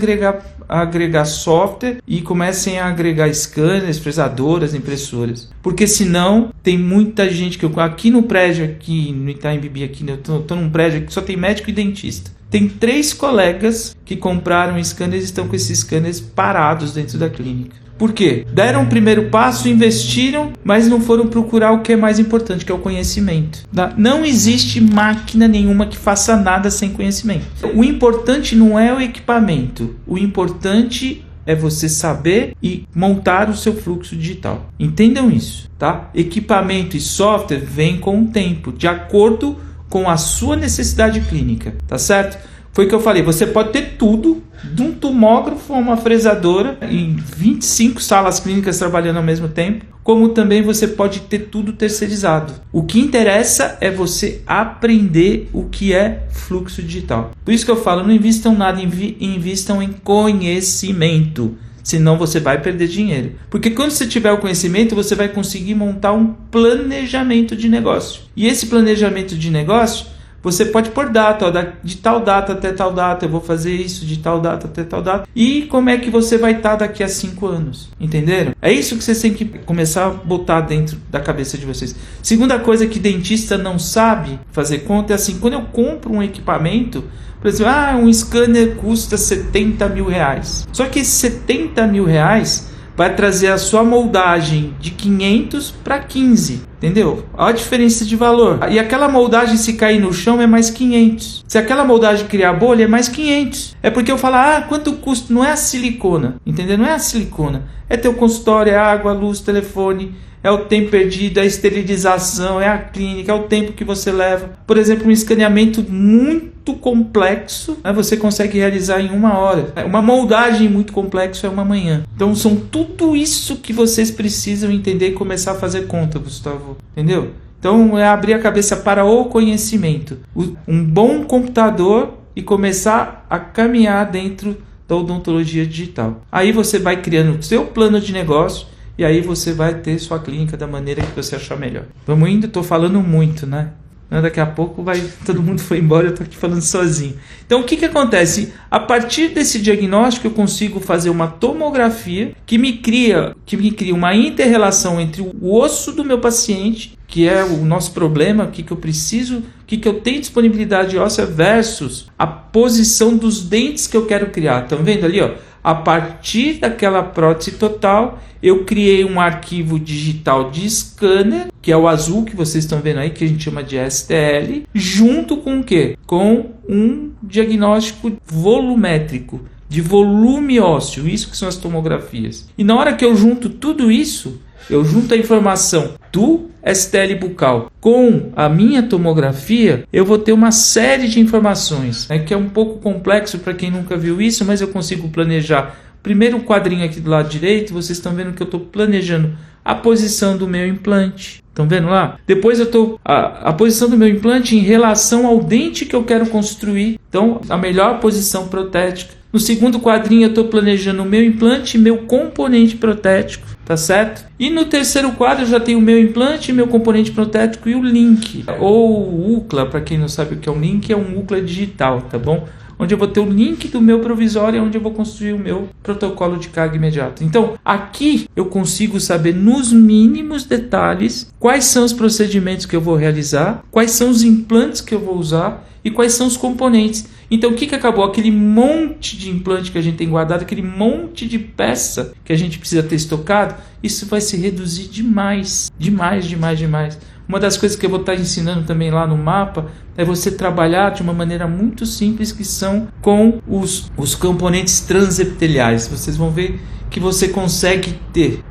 agregar software e comecem a agregar scanners, fresadoras, impressoras. Porque senão tem muita gente que aqui no prédio, aqui no Itaim Bibi, eu tô num prédio que só tem médico e dentista. Tem 3 colegas que compraram scanners e estão com esses scanners parados dentro da clínica. Por quê? Deram o primeiro passo, investiram, mas não foram procurar o que é mais importante, que é o conhecimento. Não existe máquina nenhuma que faça nada sem conhecimento. O importante não é o equipamento, o importante é você saber e montar o seu fluxo digital. Entendam isso, tá? Equipamento e software vêm com o tempo, de acordo com a sua necessidade clínica, tá certo? Foi o que eu falei, você pode ter tudo, de um tomógrafo a uma fresadora, em 25 salas clínicas trabalhando ao mesmo tempo, como também você pode ter tudo terceirizado. O que interessa é você aprender o que é fluxo digital. Por isso que eu falo, não invistam nada, invistam em conhecimento. Senão você vai perder dinheiro. Porque quando você tiver o conhecimento, você vai conseguir montar um planejamento de negócio. E esse planejamento de negócio, você pode pôr data, ó, de tal data até tal data, eu vou fazer isso de tal data até tal data. E como é que você vai estar daqui a 5 anos. Entenderam? É isso que vocês têm que começar a botar dentro da cabeça de vocês. Segunda coisa que dentista não sabe fazer conta é assim, quando eu compro um equipamento, por exemplo, um scanner custa 70 mil reais. Só que esses 70 mil reais vai trazer a sua moldagem de 500 para 15, entendeu? Olha a diferença de valor. E aquela moldagem, se cair no chão, é mais 500. Se aquela moldagem criar bolha, é mais 500. É porque eu falo, quanto custa? Não é a silicona, entendeu? Não é a silicona. É teu consultório, é água, luz, telefone, é o tempo perdido, é a esterilização, é a clínica, é o tempo que você leva. Por exemplo, um escaneamento muito complexo, você consegue realizar em 1 hora. Uma moldagem muito complexa é 1 manhã. Então são tudo isso que vocês precisam entender e começar a fazer conta, Gustavo. Entendeu? Então é abrir a cabeça para o conhecimento. Um bom computador e começar a caminhar dentro da odontologia digital. Aí você vai criando o seu plano de negócio. E aí você vai ter sua clínica da maneira que você achar melhor. Vamos indo, estou falando muito, né? Daqui a pouco todo mundo foi embora, eu estou aqui falando sozinho. Então o que acontece? A partir desse diagnóstico eu consigo fazer uma tomografia que me cria uma inter-relação entre o osso do meu paciente, que é o nosso problema, o que eu preciso, o que eu tenho disponibilidade óssea versus a posição dos dentes que eu quero criar. Estão vendo ali, ó? A partir daquela prótese total, eu criei um arquivo digital de scanner, que é o azul que vocês estão vendo aí, que a gente chama de STL, junto com o quê? Com um diagnóstico volumétrico, de volume ósseo, isso que são as tomografias. E na hora que eu junto tudo isso, eu junto a informação do STL bucal com a minha tomografia, eu vou ter uma série de informações, que é um pouco complexo para quem nunca viu isso, mas eu consigo planejar. Primeiro quadrinho aqui do lado direito, vocês estão vendo que eu estou planejando a posição do meu implante. Estão vendo lá? Depois eu estou a posição do meu implante em relação ao dente que eu quero construir. Então, a melhor posição protética. No segundo quadrinho eu estou planejando o meu implante e meu componente protético, tá certo? E no terceiro quadro eu já tenho o meu implante, meu componente protético e o link, ou UCLA, para quem não sabe o que é um link, é um UCLA digital, tá bom? Onde eu vou ter o link do meu provisório, onde eu vou construir o meu protocolo de carga imediata. Então, aqui eu consigo saber nos mínimos detalhes quais são os procedimentos que eu vou realizar, quais são os implantes que eu vou usar e quais são os componentes. Então, o que acabou? Aquele monte de implante que a gente tem guardado, aquele monte de peça que a gente precisa ter estocado, isso vai se reduzir demais. Demais, demais, demais. Uma das coisas que eu vou estar ensinando também lá no mapa é você trabalhar de uma maneira muito simples, que são com os componentes transepiteliais. Vocês vão ver que você consegue ter,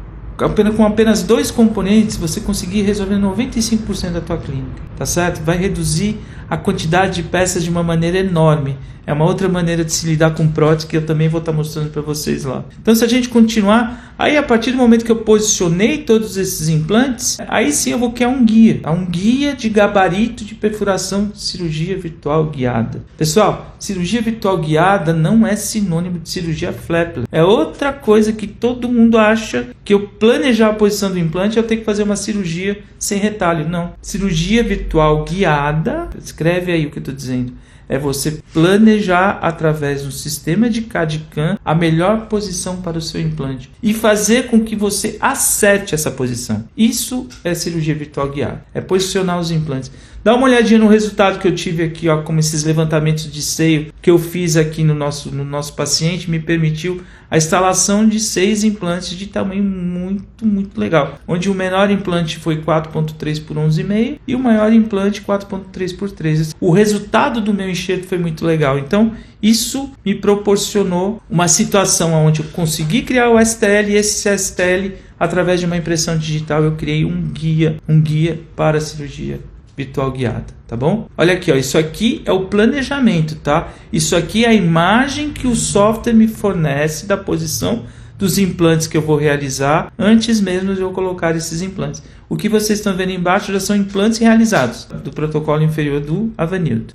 com apenas 2 componentes, você conseguir resolver 95% da tua clínica, tá certo? Vai reduzir a quantidade de peças de uma maneira enorme. É uma outra maneira de se lidar com prótese que eu também vou estar mostrando para vocês lá. Então, se a gente continuar, aí a partir do momento que eu posicionei todos esses implantes, aí sim eu vou criar um guia de gabarito de perfuração de cirurgia virtual guiada. Pessoal, cirurgia virtual guiada não é sinônimo de cirurgia Flapler. É outra coisa que todo mundo acha, que eu planejar a posição do implante, eu tenho que fazer uma cirurgia sem retalho. Não. Cirurgia virtual guiada, escreve aí o que eu estou dizendo. É você planejar através do sistema de CAD/CAM a melhor posição para o seu implante e fazer com que você acerte essa posição. Isso é cirurgia virtual guiada. É posicionar os implantes. Dá uma olhadinha no resultado que eu tive aqui, ó, como esses levantamentos de seio que eu fiz aqui no nosso paciente me permitiu a instalação de 6 implantes de tamanho muito, muito legal. Onde o menor implante foi 4.3 por 11,5 e o maior implante 4.3 por 3. O resultado do meu enxerto foi muito legal. Então, isso me proporcionou uma situação onde eu consegui criar o STL e esse STL, através de uma impressão digital, eu criei um guia para a cirurgia virtual guiada, tá bom? Olha aqui, ó, isso aqui é o planejamento, tá? Isso aqui é a imagem que o software me fornece da posição dos implantes que eu vou realizar antes mesmo de eu colocar esses implantes. O que vocês estão vendo embaixo já são implantes realizados do protocolo inferior do Avanildo.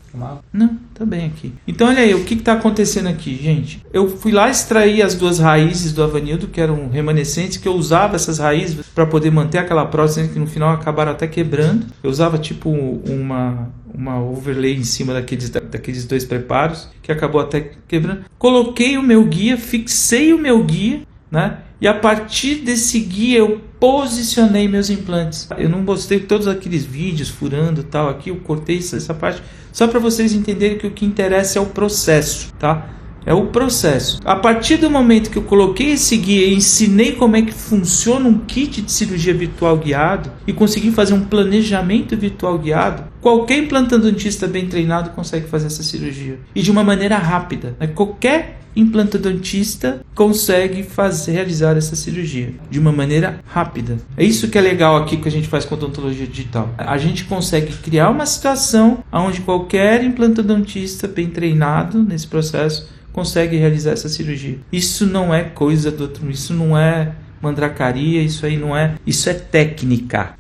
Não, tá bem aqui. Então olha aí, o que está acontecendo aqui, gente? Eu fui lá extrair as 2 raízes do Avanildo, que eram remanescentes, que eu usava essas raízes para poder manter aquela prótese, que no final acabaram até quebrando. Eu usava tipo uma overlay em cima daqueles 2 preparos, que acabou até quebrando. Coloquei o meu guia, fixei o meu guia, né? E a partir desse guia eu posicionei meus implantes. Eu não mostrei todos aqueles vídeos furando tal aqui, eu cortei essa parte só para vocês entenderem que o que interessa é o processo, tá? É o processo. A partir do momento que eu coloquei esse guia e ensinei como é que funciona um kit de cirurgia virtual guiado e consegui fazer um planejamento virtual guiado, qualquer implantodontista bem treinado consegue fazer essa cirurgia. E de uma maneira rápida, né? Qualquer implantodontista consegue realizar essa cirurgia de uma maneira rápida. É isso que é legal aqui que a gente faz com odontologia digital. A gente consegue criar uma situação onde qualquer implantodontista bem treinado nesse processo consegue realizar essa cirurgia. Isso não é coisa do outro, isso não é mandracaria, isso aí não é, isso é técnica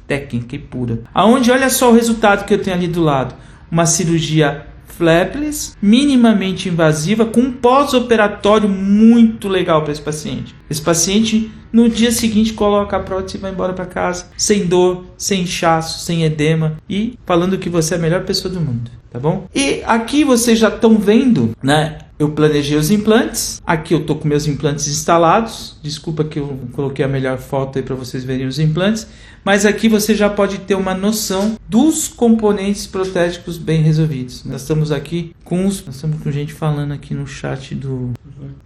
e pura. Aonde, olha só o resultado que eu tenho ali do lado, uma cirurgia flapless, minimamente invasiva, com um pós-operatório muito legal para esse paciente. Esse paciente no dia seguinte coloca a prótese e vai embora para casa, sem dor, sem inchaço, sem edema e falando que você é a melhor pessoa do mundo, tá bom? E aqui vocês já estão vendo, né? Eu planejei os implantes, aqui eu estou com meus implantes instalados, desculpa que eu coloquei a melhor foto aí para vocês verem os implantes, mas aqui você já pode ter uma noção dos componentes protéticos bem resolvidos. Nós estamos aqui nós estamos com gente falando aqui no chat do...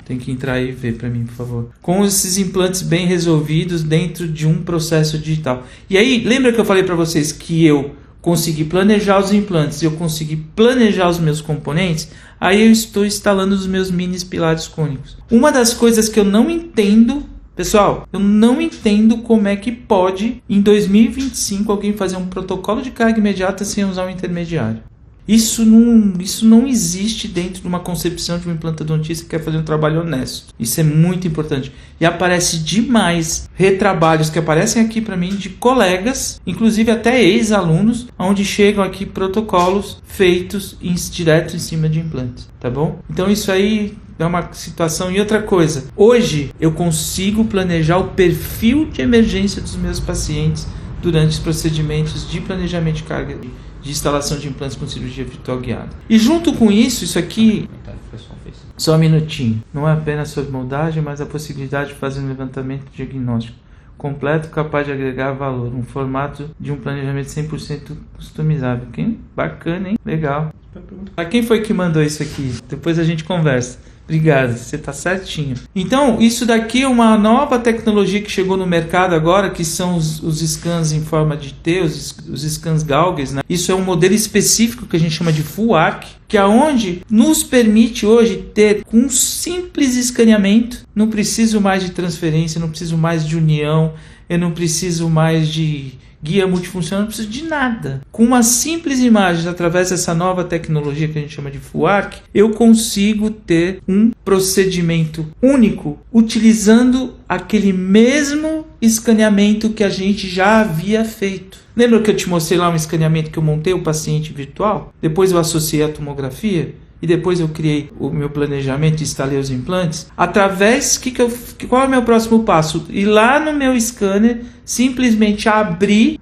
Tem que entrar aí e ver para mim, por favor. Com esses implantes bem resolvidos dentro de um processo digital. E aí, lembra que eu falei para vocês que eu consegui planejar os implantes e eu consegui planejar os meus componentes? Aí eu estou instalando os meus mini pilares cônicos. Uma das coisas que eu não entendo, pessoal, eu não entendo como é que pode, em 2025, alguém fazer um protocolo de carga imediata sem usar um intermediário. Isso não existe dentro de uma concepção de um implantodontista que quer fazer um trabalho honesto. Isso é muito importante. E aparece demais retrabalhos que aparecem aqui para mim de colegas, inclusive até ex-alunos, onde chegam aqui protocolos feitos direto em cima de implantes, tá bom? Então isso aí é uma situação. E outra coisa, hoje eu consigo planejar o perfil de emergência dos meus pacientes durante os procedimentos de planejamento de carga de instalação de implantes com cirurgia virtual guiada. E junto com isso aqui, só um minutinho, não é apenas sobre moldagem, mas a possibilidade de fazer um levantamento diagnóstico completo, capaz de agregar valor, um formato de um planejamento 100% customizável. Bacana, hein? Legal. Quem foi que mandou isso aqui? Depois a gente conversa. Obrigado, você está certinho. Então, isso daqui é uma nova tecnologia que chegou no mercado agora, que são os scans em forma de T, os scans Gauges, né? Isso é um modelo específico que a gente chama de Full Arc, que é onde nos permite hoje ter um simples escaneamento, não preciso mais de transferência, não preciso mais de união, eu não preciso mais de guia multifuncional, não preciso de nada. Com uma simples imagem, através dessa nova tecnologia que a gente chama de Full Arc, eu consigo ter um procedimento único, utilizando aquele mesmo escaneamento que a gente já havia feito. Lembra que eu te mostrei lá um escaneamento que eu montei o paciente virtual? Depois eu associei a tomografia? E depois eu criei o meu planejamento e instalei os implantes. Através, qual é o meu próximo passo? Ir lá no meu scanner, simplesmente abrir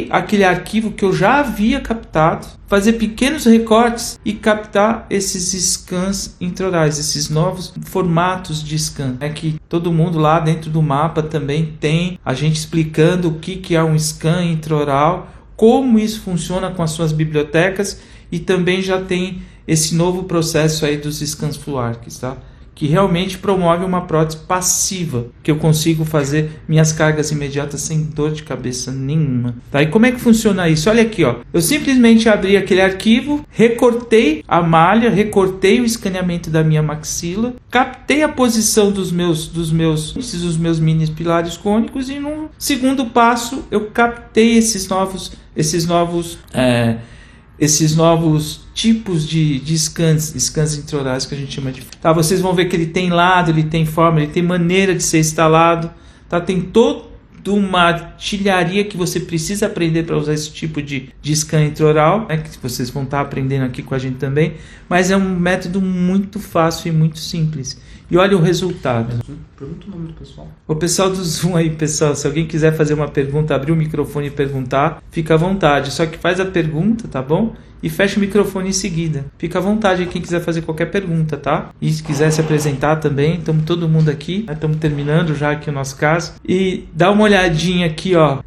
aquele arquivo que eu já havia captado, fazer pequenos recortes e captar esses scans intraorais, esses novos formatos de scan. É que todo mundo lá dentro do mapa também tem a gente explicando o que é um scan intraoral, como isso funciona com as suas bibliotecas, e também já tem esse novo processo aí dos scans Fluarc, tá? Que realmente promove uma prótese passiva, que eu consigo fazer minhas cargas imediatas sem dor de cabeça nenhuma. Tá? E como é que funciona isso? Olha aqui, ó. Eu simplesmente abri aquele arquivo, recortei a malha, recortei o escaneamento da minha maxila, captei a posição dos meus mini pilares cônicos, e no segundo passo eu captei esses novos tipos de scans intraorais que a gente chama de... Tá, vocês vão ver que ele tem lado, ele tem forma, ele tem maneira de ser instalado, tá? Tem toda uma artilharia que você precisa aprender para usar esse tipo de scan intraoral, né? Que vocês vão estar aprendendo aqui com a gente também, mas é um método muito fácil e muito simples. E olha o resultado. Pergunta o nome do pessoal. O pessoal do Zoom aí, pessoal, se alguém quiser fazer uma pergunta, abrir o microfone e perguntar, fica à vontade. Só que faz a pergunta, tá bom? E fecha o microfone em seguida. Fica à vontade aí quem quiser fazer qualquer pergunta, tá? E se quiser se apresentar também, estamos todo mundo aqui. Estamos terminando já aqui o nosso caso. E dá uma olhadinha aqui, ó.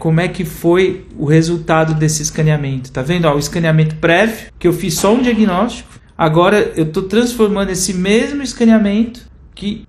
Como é que foi o resultado desse escaneamento. Tá vendo? Ó, o escaneamento prévio, que eu fiz só um diagnóstico. Agora eu estou transformando esse mesmo escaneamento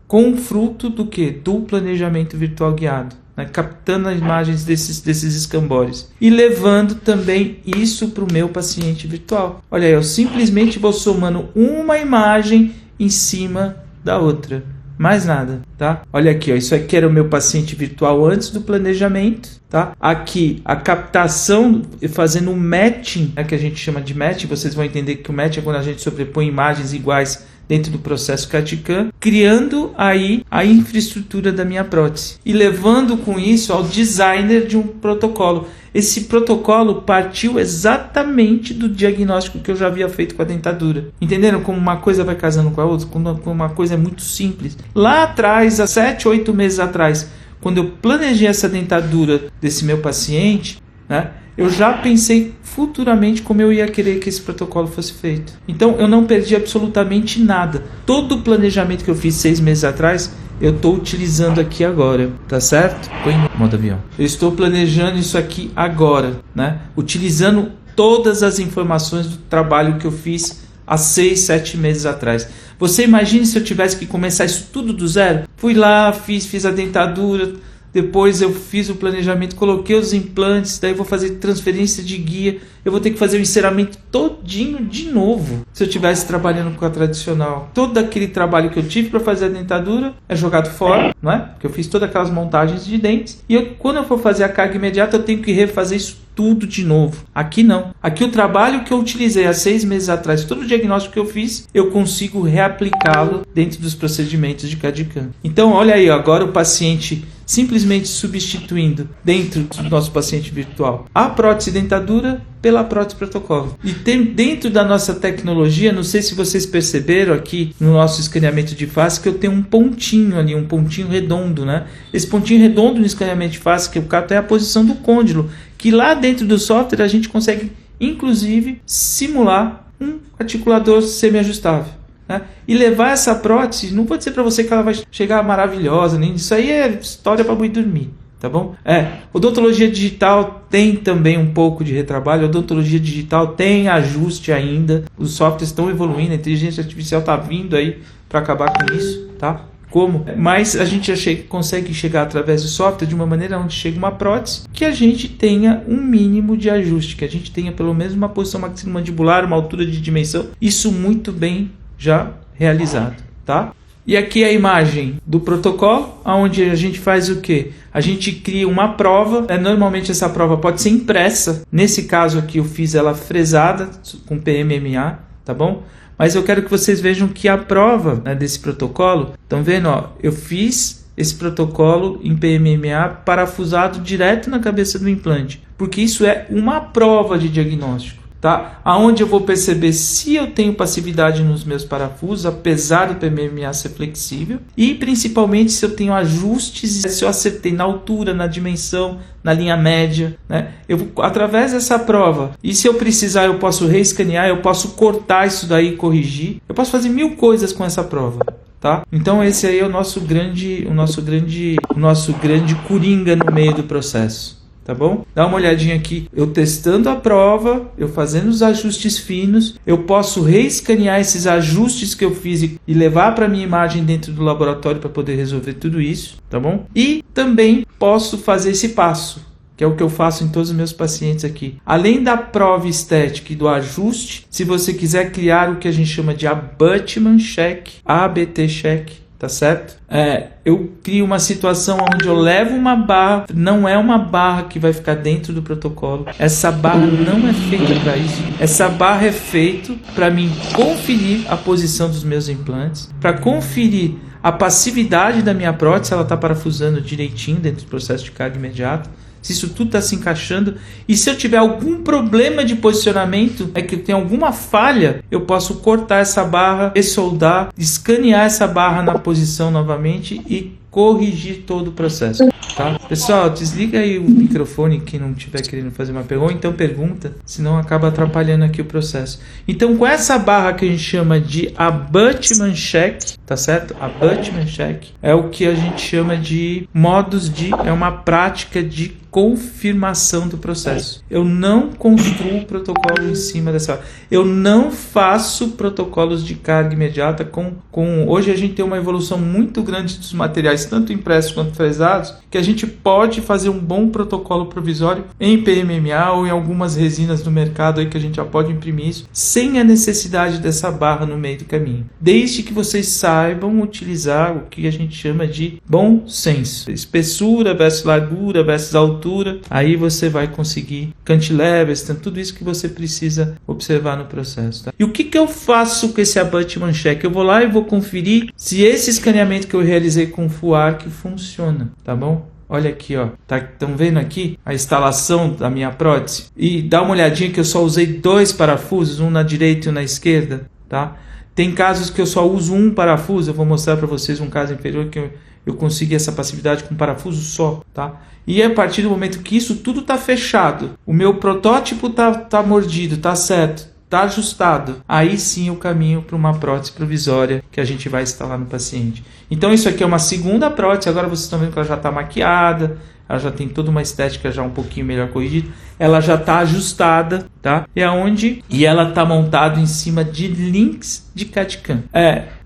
com fruto do quê? Do planejamento virtual guiado, né? Captando as imagens desses escambores e levando também isso para o meu paciente virtual. Olha aí, eu simplesmente vou somando uma imagem em cima da outra. Mais nada, tá? Olha aqui, ó, isso aqui era o meu paciente virtual antes do planejamento, tá? Aqui, a captação, fazendo um matching, né, que a gente chama de matching. Vocês vão entender que o matching é quando a gente sobrepõe imagens iguais dentro do processo CAD/CAM, criando aí a infraestrutura da minha prótese e levando com isso ao designer de um protocolo. Esse protocolo partiu exatamente do diagnóstico que eu já havia feito com a dentadura. Entenderam como uma coisa vai casando com a outra? Como uma coisa é muito simples. Lá atrás, há 7, 8 meses atrás, quando eu planejei essa dentadura desse meu paciente, né, eu já pensei futuramente como eu ia querer que esse protocolo fosse feito. Então eu não perdi absolutamente nada. Todo o planejamento que eu fiz 6 meses atrás, eu estou utilizando aqui agora, tá certo? Põe em modo avião. Eu estou planejando isso aqui agora, né? Utilizando todas as informações do trabalho que eu fiz há 6, 7 meses atrás. Você imagine se eu tivesse que começar isso tudo do zero? Fui lá, fiz a dentadura, depois eu fiz o planejamento, coloquei os implantes, daí vou fazer transferência de guia, eu vou ter que fazer o enceramento todinho de novo. Se eu estivesse trabalhando com a tradicional, todo aquele trabalho que eu tive para fazer a dentadura é jogado fora, não é? Porque eu fiz todas aquelas montagens de dentes e quando eu for fazer a carga imediata eu tenho que refazer isso tudo de novo. Aqui não. Aqui o trabalho que eu utilizei há 6 meses atrás, todo o diagnóstico que eu fiz, eu consigo reaplicá-lo dentro dos procedimentos de CAD/CAM. Então olha aí, agora o paciente simplesmente substituindo dentro do nosso paciente virtual a prótese dentadura pela prótese protocolo. E tem dentro da nossa tecnologia, não sei se vocês perceberam aqui no nosso escaneamento de face, que eu tenho um pontinho ali, um pontinho redondo, né? Esse pontinho redondo no escaneamento de face que eu capto é a posição do côndilo, que lá dentro do software a gente consegue, inclusive, simular um articulador semi-ajustável. Né? E levar essa prótese, não vou dizer para você que ela vai chegar maravilhosa, nem isso aí é história para boi dormir, tá bom? Odontologia digital tem também um pouco de retrabalho, odontologia digital tem ajuste ainda, os softwares estão evoluindo, a inteligência artificial está vindo aí para acabar com isso, tá? Como? Mas a gente já consegue chegar através do software de uma maneira onde chega uma prótese que a gente tenha um mínimo de ajuste, que a gente tenha pelo menos uma posição maxilomandibular, uma altura de dimensão, isso muito bem já realizado, tá? E aqui a imagem do protocolo, onde a gente faz o quê? A gente cria uma prova, normalmente essa prova pode ser impressa, nesse caso aqui eu fiz ela fresada com PMMA, tá bom? Mas eu quero que vocês vejam que a prova, né, desse protocolo, estão vendo, ó, eu fiz esse protocolo em PMMA parafusado direto na cabeça do implante, porque isso é uma prova de diagnóstico. Tá? Aonde eu vou perceber se eu tenho passividade nos meus parafusos, apesar do PMMA ser flexível, e principalmente se eu tenho ajustes, se eu acertei na altura, na dimensão, na linha média, né? Eu vou, através dessa prova, e se eu precisar eu posso reescanear, eu posso cortar isso daí e corrigir, eu posso fazer 1000 coisas com essa prova. Tá? Então esse aí é o nosso grande coringa no meio do processo. tá bom? Dá uma olhadinha aqui, eu testando a prova, eu fazendo os ajustes finos, eu posso reescanear esses ajustes que eu fiz e levar para minha imagem dentro do laboratório para poder resolver tudo isso, tá bom? E também posso fazer esse passo, que é o que eu faço em todos os meus pacientes aqui. Além da prova estética e do ajuste, se você quiser criar o que a gente chama de abutment check, ABT check, tá certo? Eu crio uma situação onde eu levo uma barra, não é uma barra que vai ficar dentro do protocolo. Essa barra não é feita para isso. Essa barra é feita para mim conferir a posição dos meus implantes, para conferir a passividade da minha prótese, ela está parafusando direitinho dentro do processo de carga imediata, se isso tudo está se encaixando, e se eu tiver algum problema de posicionamento, que tem alguma falha, eu posso cortar essa barra, ressoldar, escanear essa barra na posição novamente e corrigir todo o processo, tá? Pessoal, desliga aí o microfone quem não estiver querendo fazer uma pergunta, ou então pergunta, senão acaba atrapalhando aqui o processo. Então, com essa barra que a gente chama de abutment check, tá certo? Abutment check é o que a gente chama de é uma prática de confirmação do processo. Eu não construo protocolo em cima dessa. Eu não faço protocolos de carga imediata hoje a gente tem uma evolução muito grande dos materiais, tanto impressos quanto fresados, que a gente pode fazer um bom protocolo provisório em PMMA ou em algumas resinas no mercado aí que a gente já pode imprimir isso, sem a necessidade dessa barra no meio do caminho. Desde que vocês saibam utilizar o que a gente chama de bom senso. Espessura versus largura versus altura, aí você vai conseguir cantilevers, tudo isso que você precisa observar no processo. Tá? E o que eu faço com esse abutment check? Eu vou lá e vou conferir se esse escaneamento que eu realizei com o FUARC funciona, tá bom? Olha aqui, ó. Estão vendo aqui a instalação da minha prótese? E dá uma olhadinha que eu só usei 2 parafusos, um na direita e um na esquerda, tá? Tem casos que eu só uso um parafuso, eu vou mostrar para vocês um caso inferior que eu consegui essa passividade com um parafuso só, tá? E a partir do momento que isso tudo está fechado, o meu protótipo tá mordido, tá certo, tá ajustado, aí sim eu caminho para uma prótese provisória que a gente vai instalar no paciente. Então isso aqui é uma segunda prótese, agora vocês estão vendo que ela já está maquiada, ela já tem toda uma estética já um pouquinho melhor corrigida, ela já está ajustada, tá? E ela está montada em cima de links de CAD/CAM.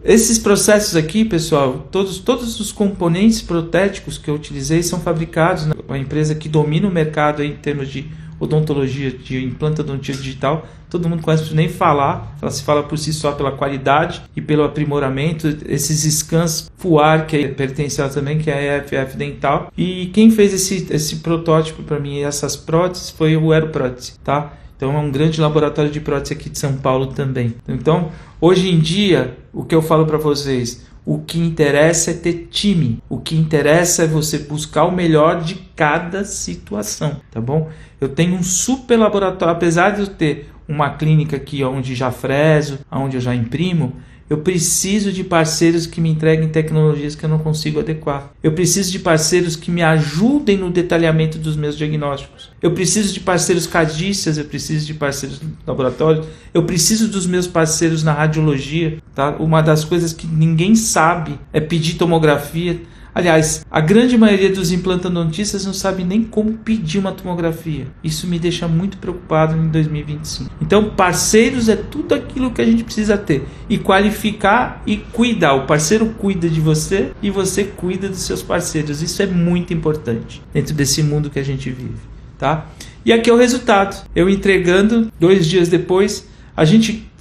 Esses processos aqui, pessoal, todos os componentes protéticos que eu utilizei são fabricados na empresa que domina o mercado aí em termos de odontologia, de implantodontia digital. Todo mundo conhece, nem falar, ela se fala por si só pela qualidade e pelo aprimoramento. Esses scans FUAR, que pertence ela também, que é a EFF Dental. E quem fez esse protótipo para mim, essas próteses, foi o Aeroprótese, tá? Então é um grande laboratório de prótese aqui de São Paulo também. Então, hoje em dia, o que eu falo para vocês, o que interessa é ter time. O que interessa é você buscar o melhor de cada situação, tá bom? Eu tenho um super laboratório, apesar de eu ter uma clínica aqui onde já freso, onde eu já imprimo, eu preciso de parceiros que me entreguem tecnologias que eu não consigo adequar. Eu preciso de parceiros que me ajudem no detalhamento dos meus diagnósticos. Eu preciso de parceiros cadícias, eu preciso de parceiros no laboratório, eu preciso dos meus parceiros na radiologia. Tá? Uma das coisas que ninguém sabe é pedir tomografia. Aliás, a grande maioria dos implantodontistas não sabe nem como pedir uma tomografia. Isso me deixa muito preocupado em 2025. Então, parceiros é tudo aquilo que a gente precisa ter. E qualificar e cuidar. O parceiro cuida de você e você cuida dos seus parceiros. Isso é muito importante dentro desse mundo que a gente vive. Tá? E aqui é o resultado. Eu entregando, 2 dias depois,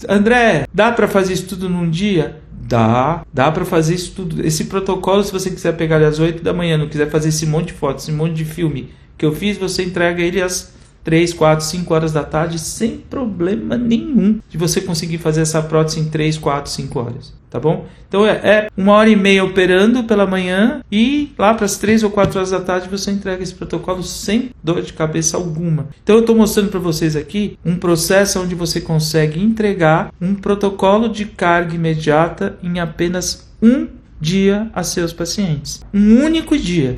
André, dá para fazer isso tudo num dia? Dá para fazer isso tudo. Esse protocolo, se você quiser pegar ele às 8 da manhã, não quiser fazer esse monte de fotos, esse monte de filme que eu fiz, você entrega ele às 3, 4, 5 horas da tarde sem problema nenhum de você conseguir fazer essa prótese em 3, 4, 5 horas, tá bom? Então é 1h30 operando pela manhã e lá para as 3 ou 4 horas da tarde você entrega esse protocolo sem dor de cabeça alguma. Então eu estou mostrando para vocês aqui um processo onde você consegue entregar um protocolo de carga imediata em apenas um dia a seus pacientes. Um único dia.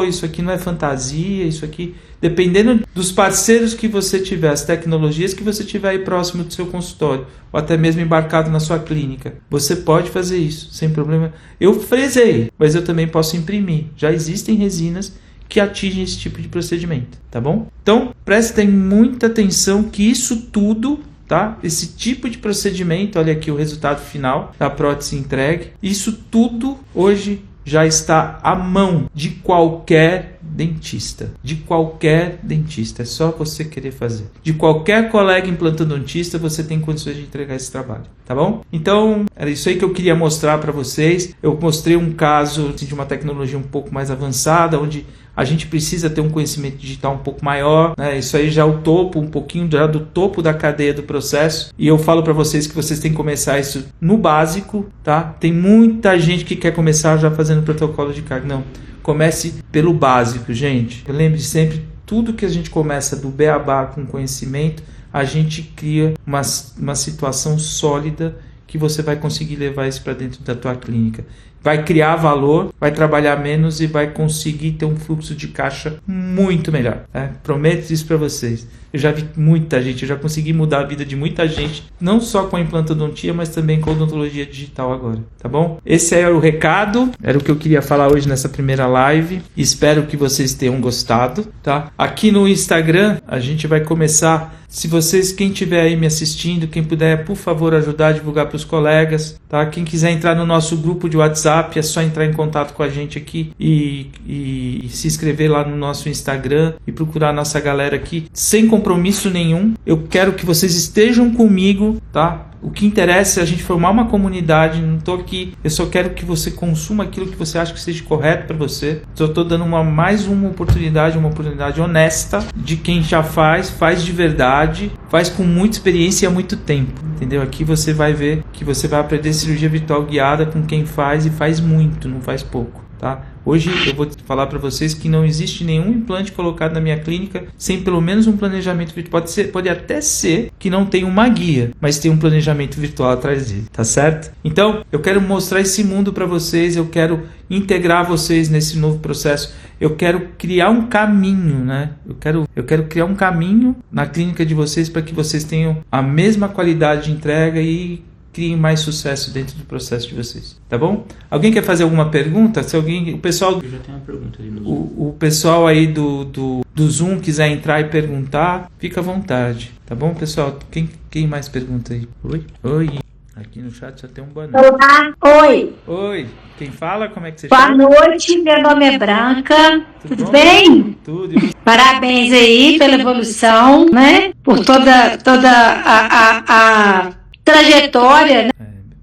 Isso aqui não é fantasia, isso aqui, dependendo dos parceiros que você tiver, as tecnologias que você tiver aí próximo do seu consultório, ou até mesmo embarcado na sua clínica, você pode fazer isso, sem problema. Eu fresei, mas eu também posso imprimir. Já existem resinas que atingem esse tipo de procedimento, tá bom? Então, prestem muita atenção que isso tudo, tá? Esse tipo de procedimento, olha aqui o resultado final da prótese entregue, isso tudo hoje já está à mão de qualquer dentista. De qualquer dentista. É só você querer fazer. De qualquer colega implantodontista, você tem condições de entregar esse trabalho. Tá bom? Então, era isso aí que eu queria mostrar para vocês. Eu mostrei um caso assim, de uma tecnologia um pouco mais avançada, onde a gente precisa ter um conhecimento digital um pouco maior, né? Isso aí já é o topo, um pouquinho já do topo da cadeia do processo. E eu falo para vocês que vocês têm que começar isso no básico, tá? Tem muita gente que quer começar já fazendo protocolo de carga. Não, comece pelo básico, gente. Lembre sempre, tudo que a gente começa do beabá com conhecimento, a gente cria uma situação sólida que você vai conseguir levar isso para dentro da tua clínica. Vai criar valor, vai trabalhar menos e vai conseguir ter um fluxo de caixa muito melhor. Prometo isso para vocês. Eu já vi muita gente, eu já consegui mudar a vida de muita gente, não só com a implantodontia, mas também com a odontologia digital agora, tá bom? Esse era o recado, era o que eu queria falar hoje nessa primeira live. Espero que vocês tenham gostado, tá? Aqui no Instagram, a gente vai começar. Se vocês, quem estiver aí me assistindo, quem puder, por favor, ajudar a divulgar para os colegas, tá? Quem quiser entrar no nosso grupo de WhatsApp, é só entrar em contato com a gente aqui e se inscrever lá no nosso Instagram e procurar a nossa galera aqui, sem compromisso nenhum. Eu quero que vocês estejam comigo, tá? O que interessa é a gente formar uma comunidade. Não estou aqui, eu só quero que você consuma aquilo que você acha que seja correto para você. Só estou dando mais uma oportunidade honesta de quem já faz de verdade, faz com muita experiência e há muito tempo. Entendeu? Aqui você vai ver que você vai aprender cirurgia virtual guiada com quem faz e faz muito, não faz pouco. Tá? Hoje eu vou falar para vocês que não existe nenhum implante colocado na minha clínica sem pelo menos um planejamento virtual. Pode até ser que não tenha uma guia, mas tem um planejamento virtual atrás dele, tá certo? Então, eu quero mostrar esse mundo para vocês, eu quero integrar vocês nesse novo processo, eu quero criar um caminho, né? Eu quero criar um caminho na clínica de vocês para que vocês tenham a mesma qualidade de entrega e criem mais sucesso dentro do processo de vocês, tá bom? Alguém quer fazer alguma pergunta? Se alguém, o pessoal, eu já tenho uma pergunta ali no Zoom. O pessoal aí do Zoom quiser entrar e perguntar, fica à vontade, tá bom, pessoal? Quem mais pergunta aí? Oi. Aqui no chat só tem um boa noite. Olá, oi. Oi. Quem fala? Como é que você Boa chama? noite, meu nome é Branca. Tudo bom? bem? Tudo. Parabéns aí pela evolução, né? Por toda a trajetória, né?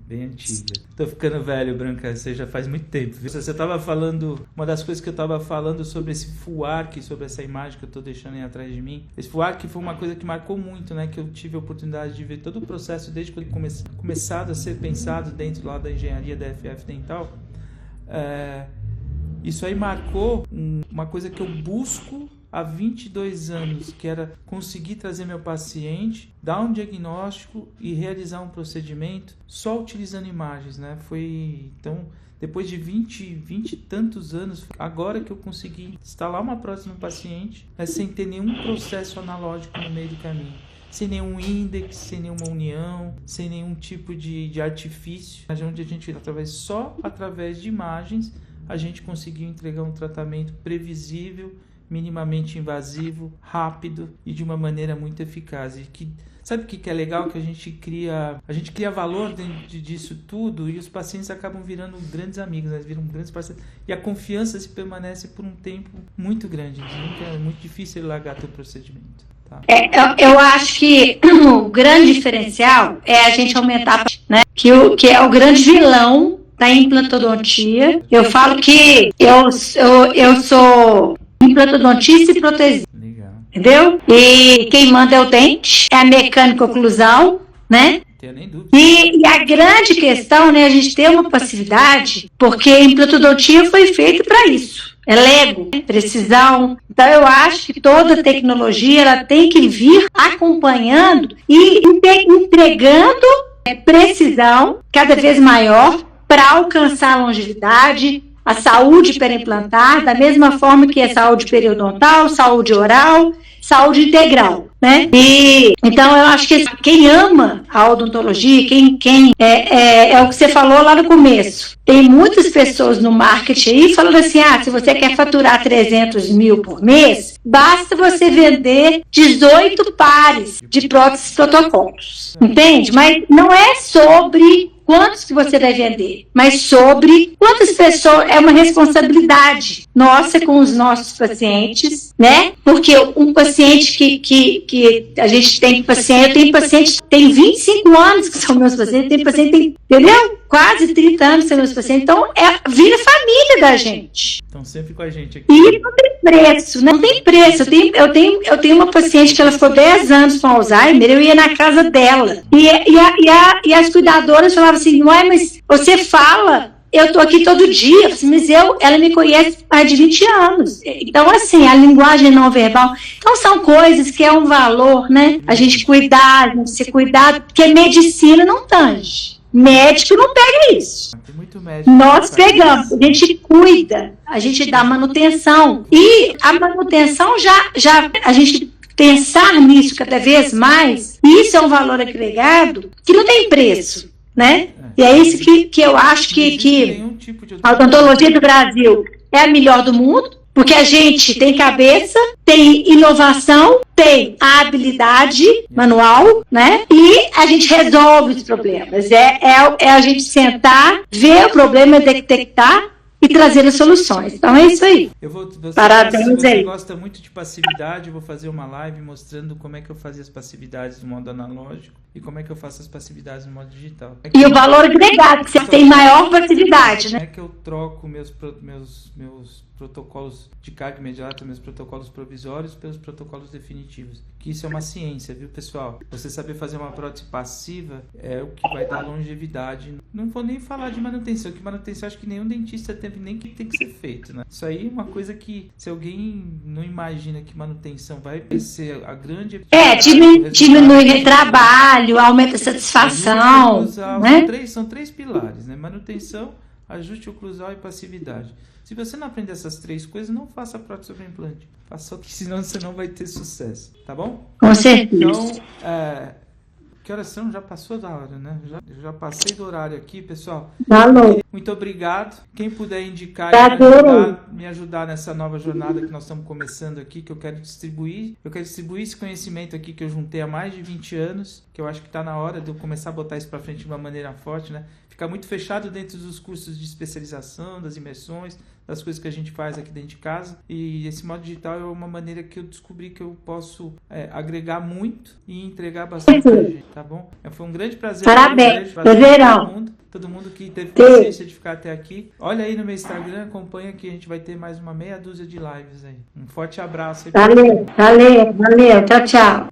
Bem antiga. Tô ficando velho, Branca, você já faz muito tempo. Você estava falando, uma das coisas que eu estava falando sobre esse full arc, sobre essa imagem que eu tô deixando aí atrás de mim. Esse full arc foi uma coisa que marcou muito, né? Que eu tive a oportunidade de ver todo o processo desde quando ele começado a ser pensado dentro lá da engenharia da FF Dental. Isso aí marcou uma coisa que eu busco há 22 anos, que era conseguir trazer meu paciente, dar um diagnóstico e realizar um procedimento só utilizando imagens, né? Então, depois de 20 e tantos anos, agora que eu consegui instalar uma prótese no paciente, sem ter nenhum processo analógico no meio do caminho. Sem nenhum index, sem nenhuma união, sem nenhum tipo de artifício, onde a gente, só através de imagens, a gente conseguiu entregar um tratamento previsível, minimamente invasivo, rápido e de uma maneira muito eficaz. E sabe o que é legal? Que a gente cria valor dentro disso tudo e os pacientes acabam virando grandes amigos, né? Viram grandes parceiros. E a confiança se permanece por um tempo muito grande. É muito difícil largar teu procedimento. Tá? Eu acho que o grande diferencial é a gente aumentar, né? Que é o grande vilão da implantodontia. Eu falo que eu sou implantodontista e protesista. Legal. Entendeu? E quem manda é o dente, é a mecânica oclusal, né? Não tenho nem dúvida. E a grande questão, né, a gente ter uma passividade, porque a implantodontia foi feita para isso. É Lego, precisão. Então eu acho que toda tecnologia ela tem que vir acompanhando e entregando precisão cada vez maior para alcançar a longevidade, a saúde periimplantar, da mesma forma que é saúde periodontal, saúde oral, saúde integral, né? E então eu acho que quem ama a odontologia, é o que você falou lá no começo. Tem muitas pessoas no marketing aí falando assim, se você quer faturar 300 mil por mês, basta você vender 18 pares de próteses protocolos, entende? Mas não é sobre quantos que você vai vender, mas sobre quantas pessoas, é uma responsabilidade nossa com os nossos pacientes, né? Porque um paciente que a gente tem paciente, eu tenho pacientes que tem 25 anos que são meus pacientes, tem paciente que tem, entendeu? Quase 30 anos que são meus pacientes, então vira família da gente. Estão sempre com a gente aqui. E não tem preço, não tem preço. Eu tenho uma paciente que ela ficou 10 anos com Alzheimer, eu ia na casa dela. E as cuidadoras falavam assim, mas você fala, eu tô aqui todo dia. Eu falei, mas ela me conhece há mais de 20 anos. Então, assim, a linguagem não verbal. Então, são coisas que é um valor, né? A gente cuidar, a gente se cuidar, porque medicina não tange. Médico não pega isso. Tem muito médico. Nós pegamos, a gente cuida, a gente dá manutenção. E a manutenção já a gente pensar nisso cada vez mais, isso é um valor agregado que não tem preço, né? E é isso que eu acho que a odontologia do Brasil é a melhor do mundo, porque a gente tem cabeça, tem inovação, tem a habilidade manual, né? E a gente resolve os problemas. É a gente sentar, ver o problema, detectar e trazer as soluções. Então é isso aí. Parabéns aí. Você gosta muito de passividade, eu vou fazer uma live mostrando como é que eu fazia as passividades no modo analógico e como é que eu faço as passividades no modo digital. E o valor agregado, que você tem maior passividade, né? Como é que eu troco meus protocolos de carga imediata, meus protocolos provisórios pelos protocolos definitivos. Que isso é uma ciência, viu, pessoal? Você saber fazer uma prótese passiva é o que vai dar longevidade. Não vou nem falar de manutenção, que manutenção acho que nenhum dentista teve nem que tem que ser feito, né? Isso aí é uma coisa que, se alguém não imagina que manutenção vai ser a grande... diminui o trabalho, aumenta a satisfação, né? São três pilares, né? Manutenção, ajuste oclusal e passividade. Se você não aprender essas três coisas, não faça prótese sobre implante. Faça, senão você não vai ter sucesso, tá bom? Com certeza. Então, que horas são? Já passou da hora, né? Já passei do horário aqui, pessoal. Alô. Muito obrigado. Quem puder indicar e me ajudar nessa nova jornada que nós estamos começando aqui, que eu quero distribuir. Eu quero distribuir esse conhecimento aqui que eu juntei há mais de 20 anos, que eu acho que está na hora de eu começar a botar isso para frente de uma maneira forte, né? Ficar muito fechado dentro dos cursos de especialização, das imersões, das coisas que a gente faz aqui dentro de casa. E esse modo digital é uma maneira que eu descobri que eu posso agregar muito e entregar bastante pra gente, tá bom? Foi um grande prazer. Parabéns. Todo mundo que teve paciência de ficar até aqui. Olha aí no meu Instagram, acompanha que a gente vai ter mais uma meia dúzia de lives aí. Um forte abraço aí. Valeu. Tchau, tchau.